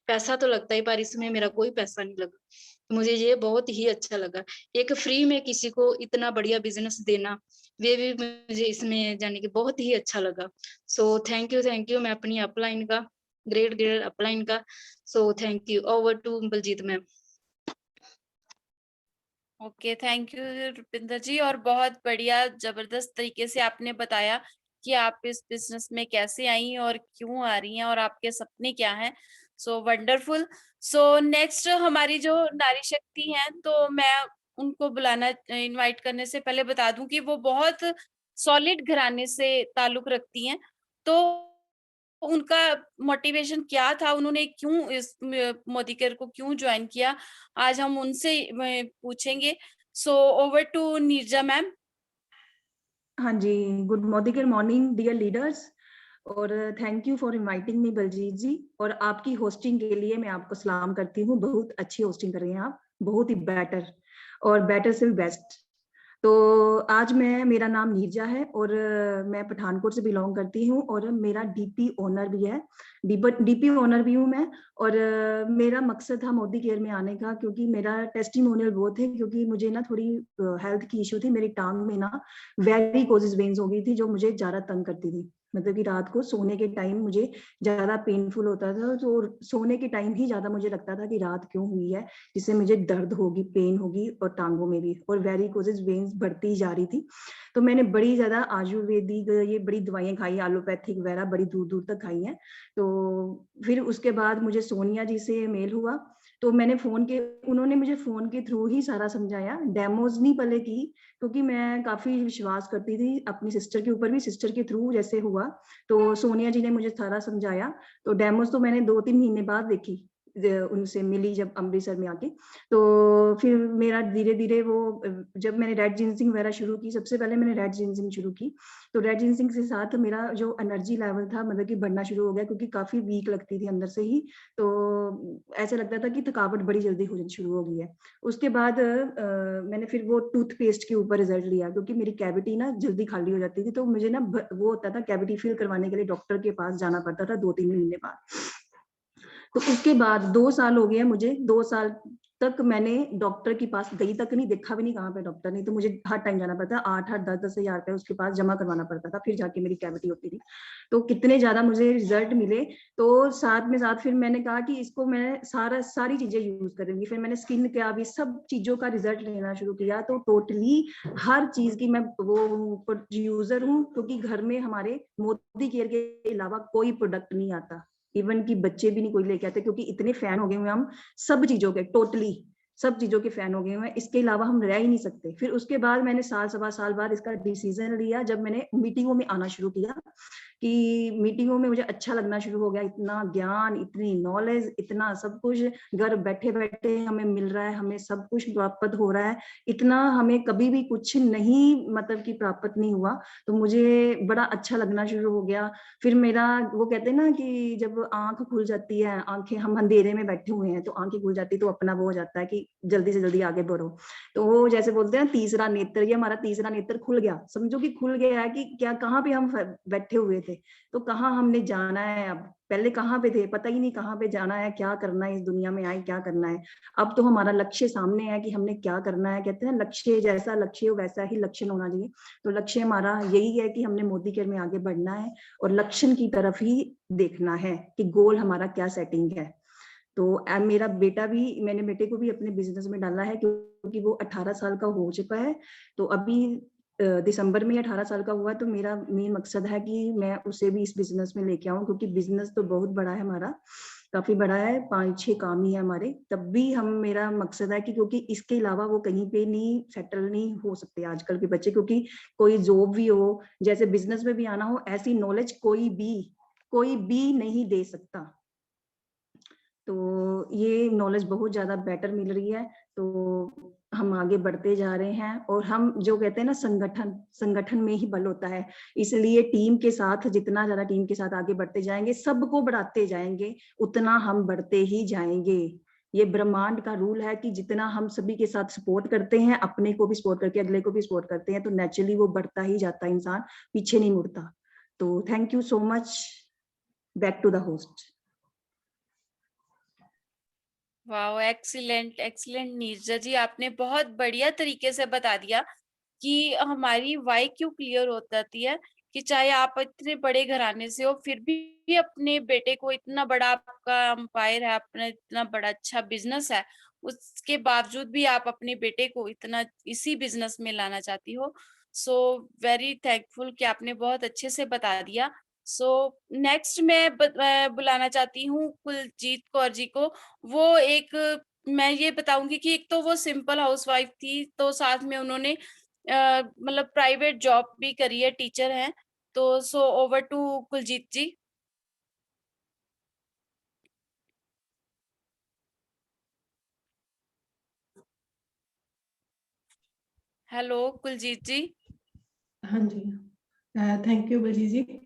पैसा तो लगता है, पर इसमें मेरा कोई पैसा नहीं लगा। मुझे ये बहुत ही अच्छा लगा, एक फ्री में किसी को इतना बढ़िया बिजनेस देना, वे भी मुझे इसमें यानी कि बहुत ही अच्छा लगा। सो थैंक यू मैं अपनी अपलाइन का, ग्रेट ग्रेट अपलाइन का। So thank you. Over to Baljeet ma'am. Okay, thank you Rupinder ji. और बहुत बढ़िया जबरदस्त तरीके से आपने बताया कि आप इस बिजनेस में कैसे आई और क्यों आ रही हैं और आपके सपने क्या हैं। So wonderful. सो नेक्स्ट हमारी जो नारी शक्ति हैं, तो मैं उनको बुलाना, इनवाइट करने से पहले बता दूं कि वो बहुत सॉलिड घराने से ताल्लुक रखती हैं। तो उनका मोटिवेशन क्या था, उन्होंने क्यों इस मोदी केयर को क्यों ज्वाइन किया, आज हम उनसे पूछेंगे। So over to Neerja ma'am. हाँ जी, गुड मॉर्निंग डियर लीडर्स, और thank you for inviting me Baljeet ji. और आपकी होस्टिंग के लिए मैं आपको सलाम करती हूँ। बहुत अच्छी होस्टिंग कर रही हैं आप, बहुत ही बेटर, और बेटर से भी बेस्ट। तो आज मेरा नाम नीरजा है और मैं पठानकोट से बिलोंग करती हूँ, और मेरा डीपी ओनर भी है, डीपी ओनर भी हूँ मैं। और मेरा मकसद था मोदी केयर में आने का, क्योंकि मेरा टेस्टिमोनियल वो थे, क्योंकि मुझे ना थोड़ी हेल्थ की इशू थी, मेरी टांग में ना वेरिकोसिस वेन्स हो गई थी, जो मुझे ज्यादा तंग करती थी। मतलब कि रात को सोने के टाइम मुझे ज्यादा पेनफुल होता था, तो सोने के टाइम ही ज्यादा मुझे लगता था कि रात क्यों हुई है, जिससे मुझे दर्द होगी, पेन होगी, और टांगों में भी, और वेरिकोसिस वेन्स बढ़ती जा रही थी। तो मैंने बड़ी ज्यादा आयुर्वेदिक ये बड़ी दवाइयां खाई, एलोपैथिक वगैरह बड़ी दूर दूर तक खाई हैं। तो फिर उसके बाद मुझे सोनिया जी से मेल हुआ, तो मैंने उन्होंने मुझे फ़ोन के थ्रू ही सारा समझाया, डेमोज़ नहीं पहले की, क्योंकि मैं काफ़ी विश्वास करती थी अपनी सिस्टर के ऊपर भी, सिस्टर के थ्रू जैसे हुआ, तो सोनिया जी ने मुझे सारा समझाया। तो डेमोज़ तो मैंने 2-3 महीने बाद देखी, उनसे मिली जब अमृतसर में आके। तो फिर मेरा धीरे-धीरे वो जब मैंने रेड जिनसिंग वगैरह शुरू की, सबसे पहले मैंने रेड जिनसिंग शुरू की, तो रेड जिनसिंग के साथ मेरा जो एनर्जी लेवल था मतलब कि बढ़ना शुरू हो गया, क्योंकि काफ़ी वीक लगती थी अंदर से ही, तो ऐसा लगता था कि थकावट बड़ी जल्दी होनी शुरू हो गई है। उसके बाद मैंने फिर वो टूथपेस्ट के ऊपर रिजल्ट लिया, क्योंकि मेरी कैविटी ना जल्दी खाली हो जाती थी, तो मुझे ना वो होता था कैविटी फिल करवाने के लिए डॉक्टर के पास जाना पड़ता था 2-3 महीने बाद। तो उसके बाद 2 साल हो गए मुझे, 2 साल तक मैंने डॉक्टर के पास गई तक नहीं, देखा भी नहीं कहाँ पे डॉक्टर, नहीं तो मुझे हर टाइम जाना पड़ता, 8-8, 10-10 हज़ार रुपए उसके पास जमा करवाना पड़ता था, फिर जाके मेरी कैविटी होती थी। तो कितने ज़्यादा मुझे रिजल्ट मिले, तो साथ में साथ फिर मैंने कहा कि इसको मैं सारी चीज़ें यूज़ करूँगी। फिर मैंने स्किन का भी सब चीज़ों का रिजल्ट लेना शुरू किया, तो टोटली हर चीज़ की मैं वो यूज़र हूँ, क्योंकि घर में हमारे मोदी केयर के अलावा कोई प्रोडक्ट नहीं आता। इवन कि बच्चे भी नहीं कोई लेके आते, क्योंकि इतने फैन हो गए हुए हम सब चीजों के, टोटली सब चीजों के फैन हो गए हुए हैं, इसके अलावा हम रह ही नहीं सकते। फिर उसके बाद मैंने साल सवा साल बाद इसका डिसीजन लिया, जब मैंने मीटिंगों में आना शुरू किया, कि मीटिंगों में मुझे अच्छा लगना शुरू हो गया, इतना ज्ञान, इतनी नॉलेज, इतना सब कुछ घर बैठे बैठे हमें मिल रहा है, हमें सब कुछ प्राप्त हो रहा है, इतना हमें कभी भी कुछ नहीं मतलब कि प्राप्त नहीं हुआ, तो मुझे बड़ा अच्छा लगना शुरू हो गया। फिर मेरा वो कहते हैं ना कि जब आंख खुल जाती है, आंखें, हम अंधेरे में बैठे हुए हैं तो आंखें खुल जाती है, तो अपना वो हो जाता है कि जल्दी से जल्दी आगे बढ़ो, तो वो जैसे बोलते हैं तीसरा नेत्र, ये हमारा तीसरा नेत्र खुल गया, समझो कि खुल गया है कि क्या, कहाँ पे हम बैठे हुए थे, तो कहाँ हमने जाना है। अब पहले कहाँ पे थे, पता ही नहीं कहाँ पे जाना है, क्या करना है, इस दुनिया में आए क्या करना है। अब तो हमारा लक्ष्य सामने है कि हमने क्या करना है, कहते हैं लक्ष्य जैसा लक्ष्य हो वैसा ही लक्षण होना चाहिए। तो लक्ष्य हमारा यही है कि हमने मोदी केयर में आगे बढ़ना है और लक्षण की तरफ ही देखना है कि गोल हमारा क्या सेटिंग है। तो मेरा बेटा भी, मैंने बेटे को भी अपने बिजनेस में डाला है, क्योंकि वो 18 साल का हो चुका है, तो अभी दिसंबर में 18 साल का हुआ, तो मेरा मेन मकसद है कि मैं उसे भी इस बिजनेस में लेके आऊं, क्योंकि बिजनेस तो बहुत बड़ा है हमारा, काफी बड़ा है, 5-6 काम ही है हमारे, तब भी हम, मेरा मकसद है कि क्योंकि इसके अलावा वो कहीं पे नहीं सेटल नहीं हो सकते आजकल के बच्चे, क्योंकि कोई जॉब भी हो, जैसे बिजनेस में भी आना हो, ऐसी नॉलेज कोई भी नहीं दे सकता। तो ये नॉलेज बहुत ज्यादा बेटर मिल रही है, तो हम आगे बढ़ते जा रहे हैं, और हम जो कहते हैं ना, संगठन में ही बल होता है, इसलिए टीम के साथ, जितना ज्यादा टीम के साथ आगे बढ़ते जाएंगे, सबको बढ़ाते जाएंगे, उतना हम बढ़ते ही जाएंगे। ये ब्रह्मांड का रूल है कि जितना हम सभी के साथ सपोर्ट करते हैं, अपने को भी सपोर्ट करके अगले को भी सपोर्ट करते हैं, तो नेचुरली वो बढ़ता ही जाता है, इंसान पीछे नहीं मुड़ता। तो thank you so much, back to the host. Wow, excellent excellent Neerja ji, आपने बहुत बढ़िया तरीके से बता दिया कि हमारी वाई क्यों क्लियर हो जाती है, कि चाहे आप इतने बड़े घराने से हो, फिर भी अपने बेटे को, इतना बड़ा आपका एम्पायर है, अपना इतना बड़ा अच्छा बिजनेस है, उसके बावजूद भी आप अपने बेटे को इतना इसी बिजनेस में लाना चाहती हो। सो वेरी थैंकफुल कि आपने बहुत अच्छे से बता दिया। सो नेक्स्ट मैं बुलाना चाहती हूँ कुलजीत कौर जी को। वो एक, मैं ये बताऊंगी कि एक तो वो सिंपल हाउसवाइफ थी, तो साथ में उन्होंने मतलब प्राइवेट जॉब भी करी है, टीचर हैं। तो so over to Kuljeet ji. Hello Kuljeet ji. हाँ जी, थैंक यू बलजीत जी।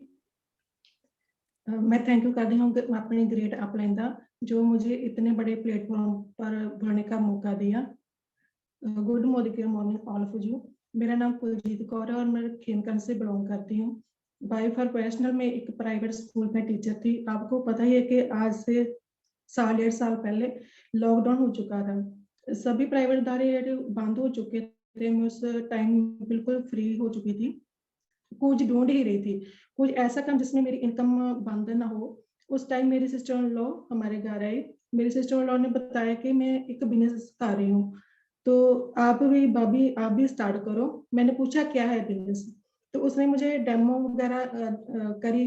मैं थैंक यू करती हूँ अपनी ग्रेट अपलाइन का, जो मुझे इतने बड़े प्लेटफॉर्म पर बोलने का मौका दिया। Good morning all of you. मेरा नाम कुलजीत कौर है और मैं खेमकन से बिलोंग करती हूँ। बाय प्रोफेशनल में एक प्राइवेट स्कूल में टीचर थी। आपको पता ही है कि आज से 1.5 साल पहले लॉकडाउन हो चुका था, सभी प्राइवेट इदारे बंद हो चुके थे। मैं उस टाइम बिल्कुल फ्री हो चुकी थी, कुछ ढूंढ ही रही थी, कुछ ऐसा काम जिसमें मेरी इनकम बंद ना हो। उस टाइम मेरी सिस्टर इन लॉ हमारे घर आई। मेरी सिस्टर इन लॉ ने बताया कि मैं एक बिजनेस कर रही हूँ, तो आप भी भाभी आप भी स्टार्ट करो। मैंने पूछा क्या है बिजनेस, तो उसने मुझे डेमो वगैरह करी,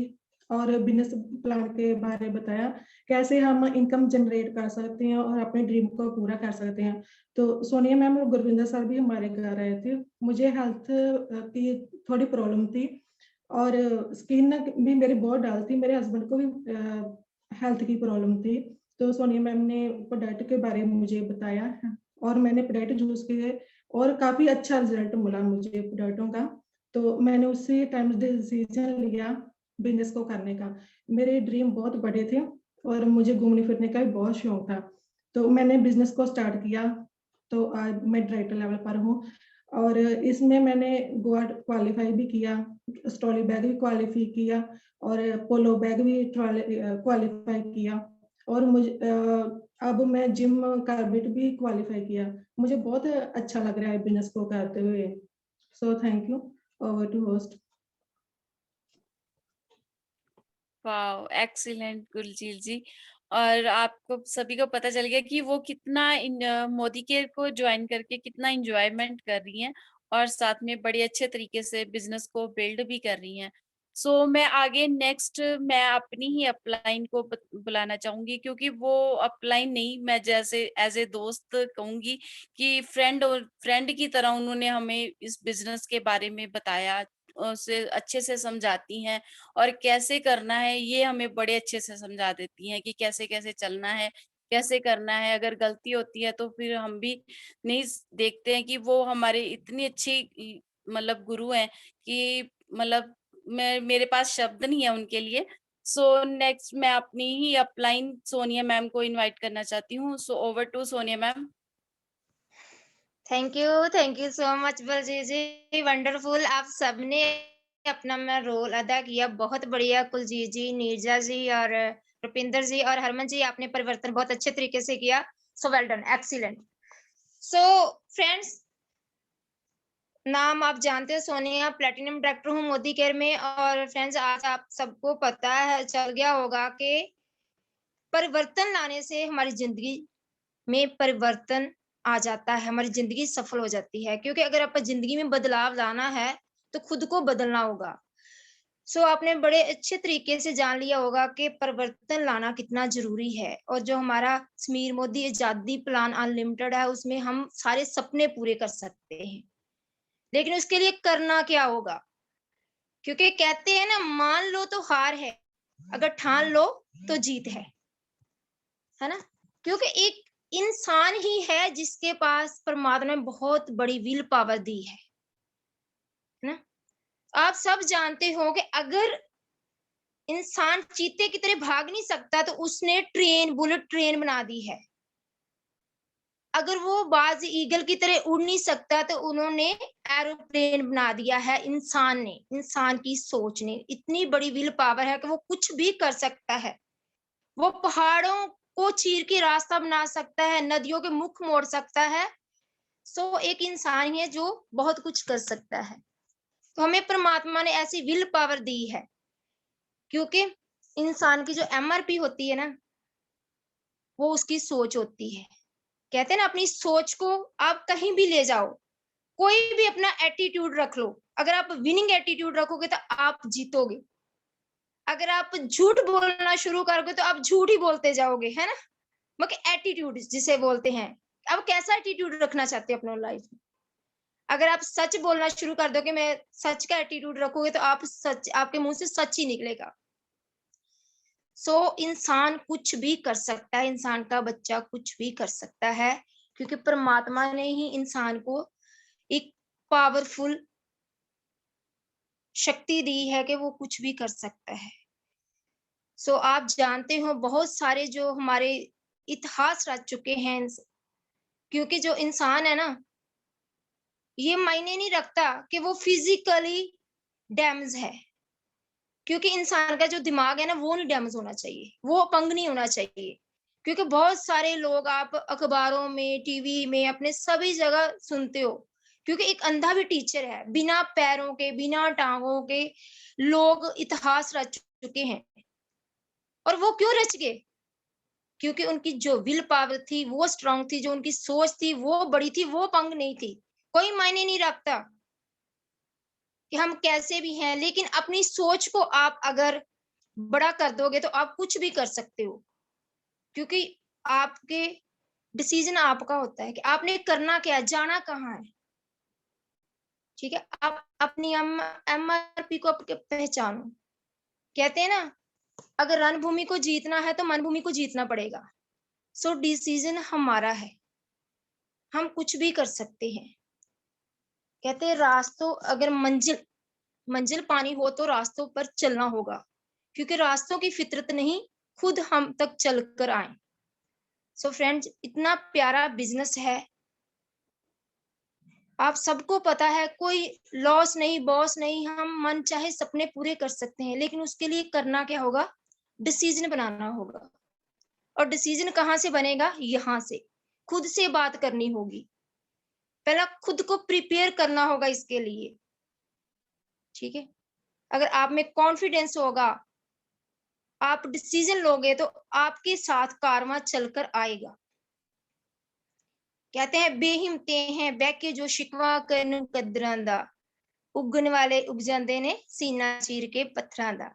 और बिजनेस प्लान के बारे में बताया, कैसे हम इनकम जनरेट कर सकते हैं और अपने ड्रीम को पूरा कर सकते हैं। तो सोनिया मैम और गुरविंदर सर भी हमारे घर आए थे। मुझे हेल्थ की थोड़ी प्रॉब्लम थी और स्किन भी मेरी बहुत डल थी। मेरे हस्बैंड को भी हेल्थ की प्रॉब्लम थी। तो सोनिया मैम ने प्रोडक्ट के बारे में मुझे बताया और मैंने प्रोडक्ट यूज किए और काफी अच्छा रिजल्ट मिला मुझे प्रोडक्टों का। तो मैंने उसी टाइम डिसीजन लिया बिजनेस को करने का। मेरे ड्रीम बहुत बड़े थे और मुझे घूमने फिरने का भी बहुत शौक था। तो मैंने बिजनेस को स्टार्ट किया। तो आज मैं डायरेक्टर लेवल पर हूँ और इसमें मैंने गोवा क्वालिफाई भी किया, स्ट्रॉली बैग भी क्वालिफाई किया और पोलो बैग भी क्वालिफाई किया और मुझे अब मैं जिम कार्बेट भी क्वालिफाई किया। मुझे बहुत अच्छा लग रहा है बिजनेस को करते हुए। So thank you. Over to host. Wow, excellent Guljeet ji. और आपको सभी को पता चल गया कि वो कितना मोदी केयर को ज्वाइन करके कितना इंजॉयमेंट कर रही हैं और साथ में बड़े अच्छे तरीके से बिजनेस को बिल्ड भी कर रही हैं। सो मैं आगे नेक्स्ट मैं अपनी ही अपलाइन को बुलाना चाहूंगी, क्योंकि वो अपलाइन नहीं, मैं जैसे एज ए दोस्त कहूंगी कि फ्रेंड और फ्रेंड की तरह उन्होंने हमें इस बिजनेस के बारे में बताया, उसे अच्छे से समझाती हैं और कैसे करना है ये हमें बड़े अच्छे से समझा देती हैं कि कैसे कैसे चलना है, कैसे करना है। अगर गलती होती है तो फिर हम भी नहीं देखते हैं कि वो हमारे इतनी अच्छी मतलब गुरु हैं कि मतलब मैं मेरे पास शब्द नहीं है उनके लिए। सो नेक्स्ट मैं अपनी ही अपलाइन सोनिया मैम को इनवाइट करना चाहती हूँ। So over to Sonia ma'am. Thank you so much Baljeet ji, wonderful. आप सबने अपना रोल अदा किया, बहुत बढ़िया। कुलजीत जी, नीरजा जी और रुपिंदर जी और हरमन जी, आपने परिवर्तन बहुत अच्छे तरीके से किया। So well done, excellent. So friends, नाम आप जानते हो, सोनिया प्लेटिनम डायरेक्टर हूँ मोदी केयर में। और फ्रेंड्स, आज आप सबको पता है, चल गया होगा कि परिवर्तन लाने से हमारी जिंदगी में परिवर्तन आ जाता है, हमारी जिंदगी सफल हो जाती है। क्योंकि अगर आपको जिंदगी में बदलाव लाना है तो खुद को बदलना होगा। सो आपने बड़े अच्छे तरीके से जान लिया होगा कि परिवर्तन लाना कितना जरूरी है। और जो हमारा समीर मोदी आजादी प्लान अनलिमिटेड है, उसमें हम सारे सपने पूरे कर सकते हैं, लेकिन उसके लिए करना क्या होगा? क्योंकि कहते हैं ना, मान लो तो हार है, अगर ठान लो तो जीत है ना? क्योंकि एक इंसान ही है जिसके पास परमात्मा ने बहुत बड़ी विल पावर दी है ना? आप सब जानते हो कि अगर इंसान चीते की तरह भाग नहीं सकता तो उसने बुलेट ट्रेन बना दी है। अगर वो बाज ईगल की तरह उड़ नहीं सकता तो उन्होंने एरोप्लेन बना दिया है। इंसान ने, इंसान की सोच ने इतनी बड़ी विल पावर है कि वो कुछ भी कर सकता है। वो पहाड़ों को चीर के रास्ता बना सकता है, नदियों के मुख मोड़ सकता है। सो एक इंसान ही है जो बहुत कुछ कर सकता है। तो हमें परमात्मा ने ऐसी विल पावर दी है, क्योंकि इंसान की जो एमआरपी होती है ना, वो उसकी सोच होती है। कहते हैं ना, अपनी सोच को आप कहीं भी ले जाओ, कोई भी अपना एटीट्यूड रख लो। अगर आप विनिंग एटीट्यूड रखोगे तो आप जीतोगे। अगर आप झूठ बोलना शुरू करोगे तो आप झूठ ही बोलते जाओगे, है ना? मतलब एटीट्यूड जिसे बोलते हैं। अब कैसा एटीट्यूड रखना चाहते हो अपनी लाइफ में? अगर आप सच बोलना शुरू कर दोगे, मैं सच का एटीट्यूड रखोगे, तो आप सच, आपके मुंह से सच ही निकलेगा। सो इंसान कुछ भी कर सकता है, इंसान का बच्चा कुछ भी कर सकता है, क्योंकि परमात्मा ने ही इंसान को एक पावरफुल शक्ति दी है कि वो कुछ भी कर सकता है। सो आप जानते हो, बहुत सारे जो हमारे इतिहास रच चुके हैं, क्योंकि जो इंसान है ना, ये मायने नहीं रखता कि वो फिजिकली डैमेज है। क्योंकि इंसान का जो दिमाग है ना, वो नहीं डैमेज होना चाहिए, वो अपंग नहीं होना चाहिए। क्योंकि बहुत सारे लोग आप अखबारों में, टीवी में, अपने सभी जगह सुनते हो, क्योंकि एक अंधा भी टीचर है। बिना पैरों के, बिना टांगों के लोग इतिहास रच चुके हैं। और वो क्यों रच गए? क्योंकि उनकी जो विल पावर थी वो स्ट्रांग थी, जो उनकी सोच थी वो बड़ी थी, वो अपंग नहीं थी। कोई मायने नहीं रखता कि हम कैसे भी हैं, लेकिन अपनी सोच को आप अगर बड़ा कर दोगे तो आप कुछ भी कर सकते हो, क्योंकि आपके डिसीजन आपका होता है कि आपने करना क्या है, जाना कहाँ है। ठीक है, आप अपनी MRP को पहचानो। कहते हैं ना, अगर रणभूमि को जीतना है तो मनभूमि को जीतना पड़ेगा। सो डिसीजन हमारा है, हम कुछ भी कर सकते हैं। कहते हैं रास्तों, अगर मंजिल पानी हो तो रास्तों पर चलना होगा, क्योंकि रास्तों की फितरत नहीं, खुद हम तक चलकर आए। सो फ्रेंड्स, इतना प्यारा बिजनेस है, आप सबको पता है, कोई लॉस नहीं, बॉस नहीं, हम मन चाहे सपने पूरे कर सकते हैं, लेकिन उसके लिए करना क्या होगा, डिसीजन बनाना होगा। और डिसीजन कहाँ से बनेगा, यहाँ से, खुद से बात करनी होगी, पहला खुद को प्रिपेयर करना होगा इसके लिए। ठीक है, अगर आप में कॉन्फिडेंस होगा, आप डिसीजन लोगे तो आपके साथ कारवां चलकर आएगा। कहते हैं बेहिम्मते हैं बैके जो शिकवा करन कदरां दा, उगन वाले उग जाते ने सीना चीर के पत्थरां दा।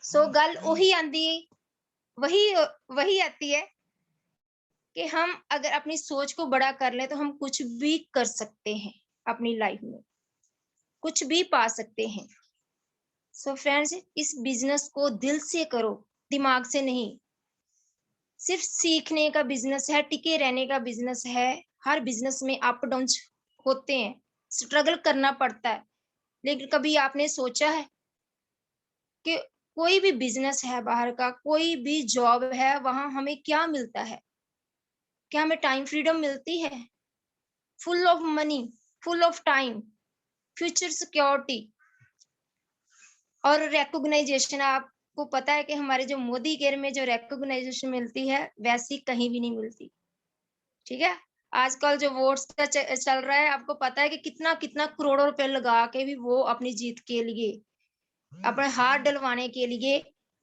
सो गल वही आती है कि हम अगर अपनी सोच को बड़ा कर ले तो हम कुछ भी कर सकते हैं, अपनी लाइफ में कुछ भी पा सकते हैं। सो फ्रेंड्स, इस बिजनेस को दिल से करो, दिमाग से नहीं। सिर्फ सीखने का बिजनेस है, टिके रहने का बिजनेस है। हर बिजनेस में अप डाउन होते हैं, स्ट्रगल करना पड़ता है, लेकिन कभी आपने सोचा है कि कोई भी बिजनेस है बाहर का, कोई भी जॉब है, वहां हमें क्या मिलता है? क्या हमें टाइम फ्रीडम मिलती है? Full of money, full of time, future security और रिकॉग्नाइजेशन। आपको पता है कि हमारे जो मोदी केयर में जो रिकॉग्नाइजेशन मिलती है, वैसी कहीं भी नहीं मिलती। ठीक है, आजकल जो वोट्स का चल रहा है, आपको पता है कि कितना कितना करोड़ों रुपए लगा के भी वो अपनी जीत के लिए, अपने हाथ डलवाने के लिए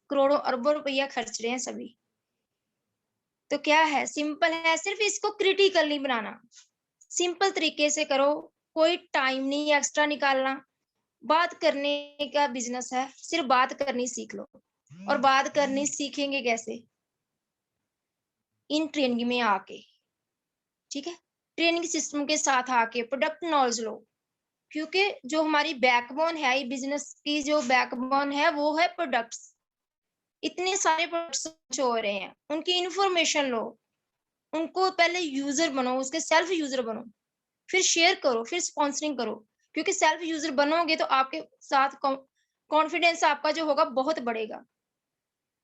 करोड़ों अरबों रुपया खर्च रहे हैं सभी। तो क्या है, सिंपल है, सिर्फ इसको क्रिटिकल नहीं बनाना, सिंपल तरीके से करो, कोई टाइम नहीं एक्स्ट्रा निकालना। बात करने का बिजनेस है, सिर्फ बात करनी सीख लो। और बात करनी सीखेंगे कैसे? इन ट्रेनिंग में आके। ठीक है, ट्रेनिंग सिस्टम के साथ आके प्रोडक्ट नॉलेज लो, क्योंकि जो हमारी बैकबोन है, ये बिजनेस की जो बैकबोन है वो है प्रोडक्ट्स। इतने सारे प्रोडक्ट्स हो रहे हैं, उनकी इंफॉर्मेशन लो, उनको पहले यूजर बनो, उसके सेल्फ यूजर बनो, फिर शेयर करो, फिर स्पॉन्सरिंग करो। क्योंकि सेल्फ यूजर बनोगे तो आपके साथ कॉन्फिडेंस आपका जो होगा बहुत बढ़ेगा।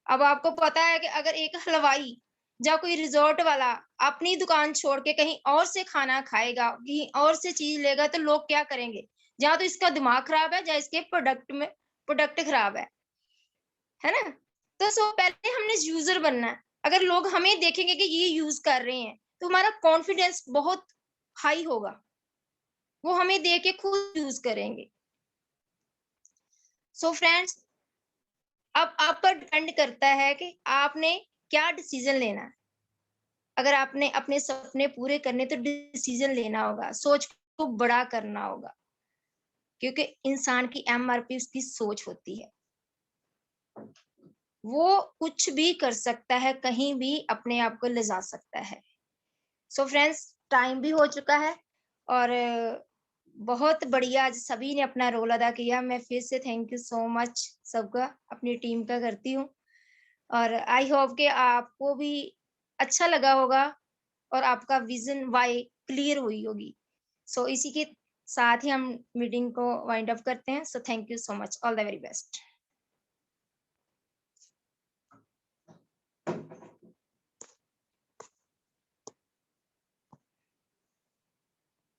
अब आपको पता है कि अगर एक हलवाई या कोई रिजॉर्ट वाला अपनी दुकान छोड़ के कहीं और से खाना खाएगा, कहीं और से चीज लेगा, तो लोग क्या करेंगे? या तो इसका दिमाग खराब है, या इसके प्रोडक्ट खराब है ना? तो सो पहले हमने यूजर बनना है। अगर लोग हमें देखेंगे कि ये यूज कर रहे हैं, तो हमारा कॉन्फिडेंस बहुत हाई होगा, वो हमें देख के खुद यूज करेंगे। सो फ्रेंड्स, अब आप पर डिपेंड करता है कि आपने क्या डिसीजन लेना है। अगर आपने अपने सपने पूरे करने तो डिसीजन लेना होगा, सोच को बड़ा करना होगा, क्योंकि इंसान की MRP उसकी सोच होती है। वो कुछ भी कर सकता है, कहीं भी अपने आप को ले जा सकता है। सो फ्रेंड्स, टाइम भी हो चुका है और बहुत बढ़िया आज सभी ने अपना रोल अदा किया। मैं फिर से थैंक यू सो मच सबका, अपनी टीम का करती हूँ, और आई होप कि आपको भी अच्छा लगा होगा और आपका विजन वाई क्लियर हुई होगी। सो इसी के साथ ही हम मीटिंग को वाइंड अप करते हैं। सो thank you so much, all the very best.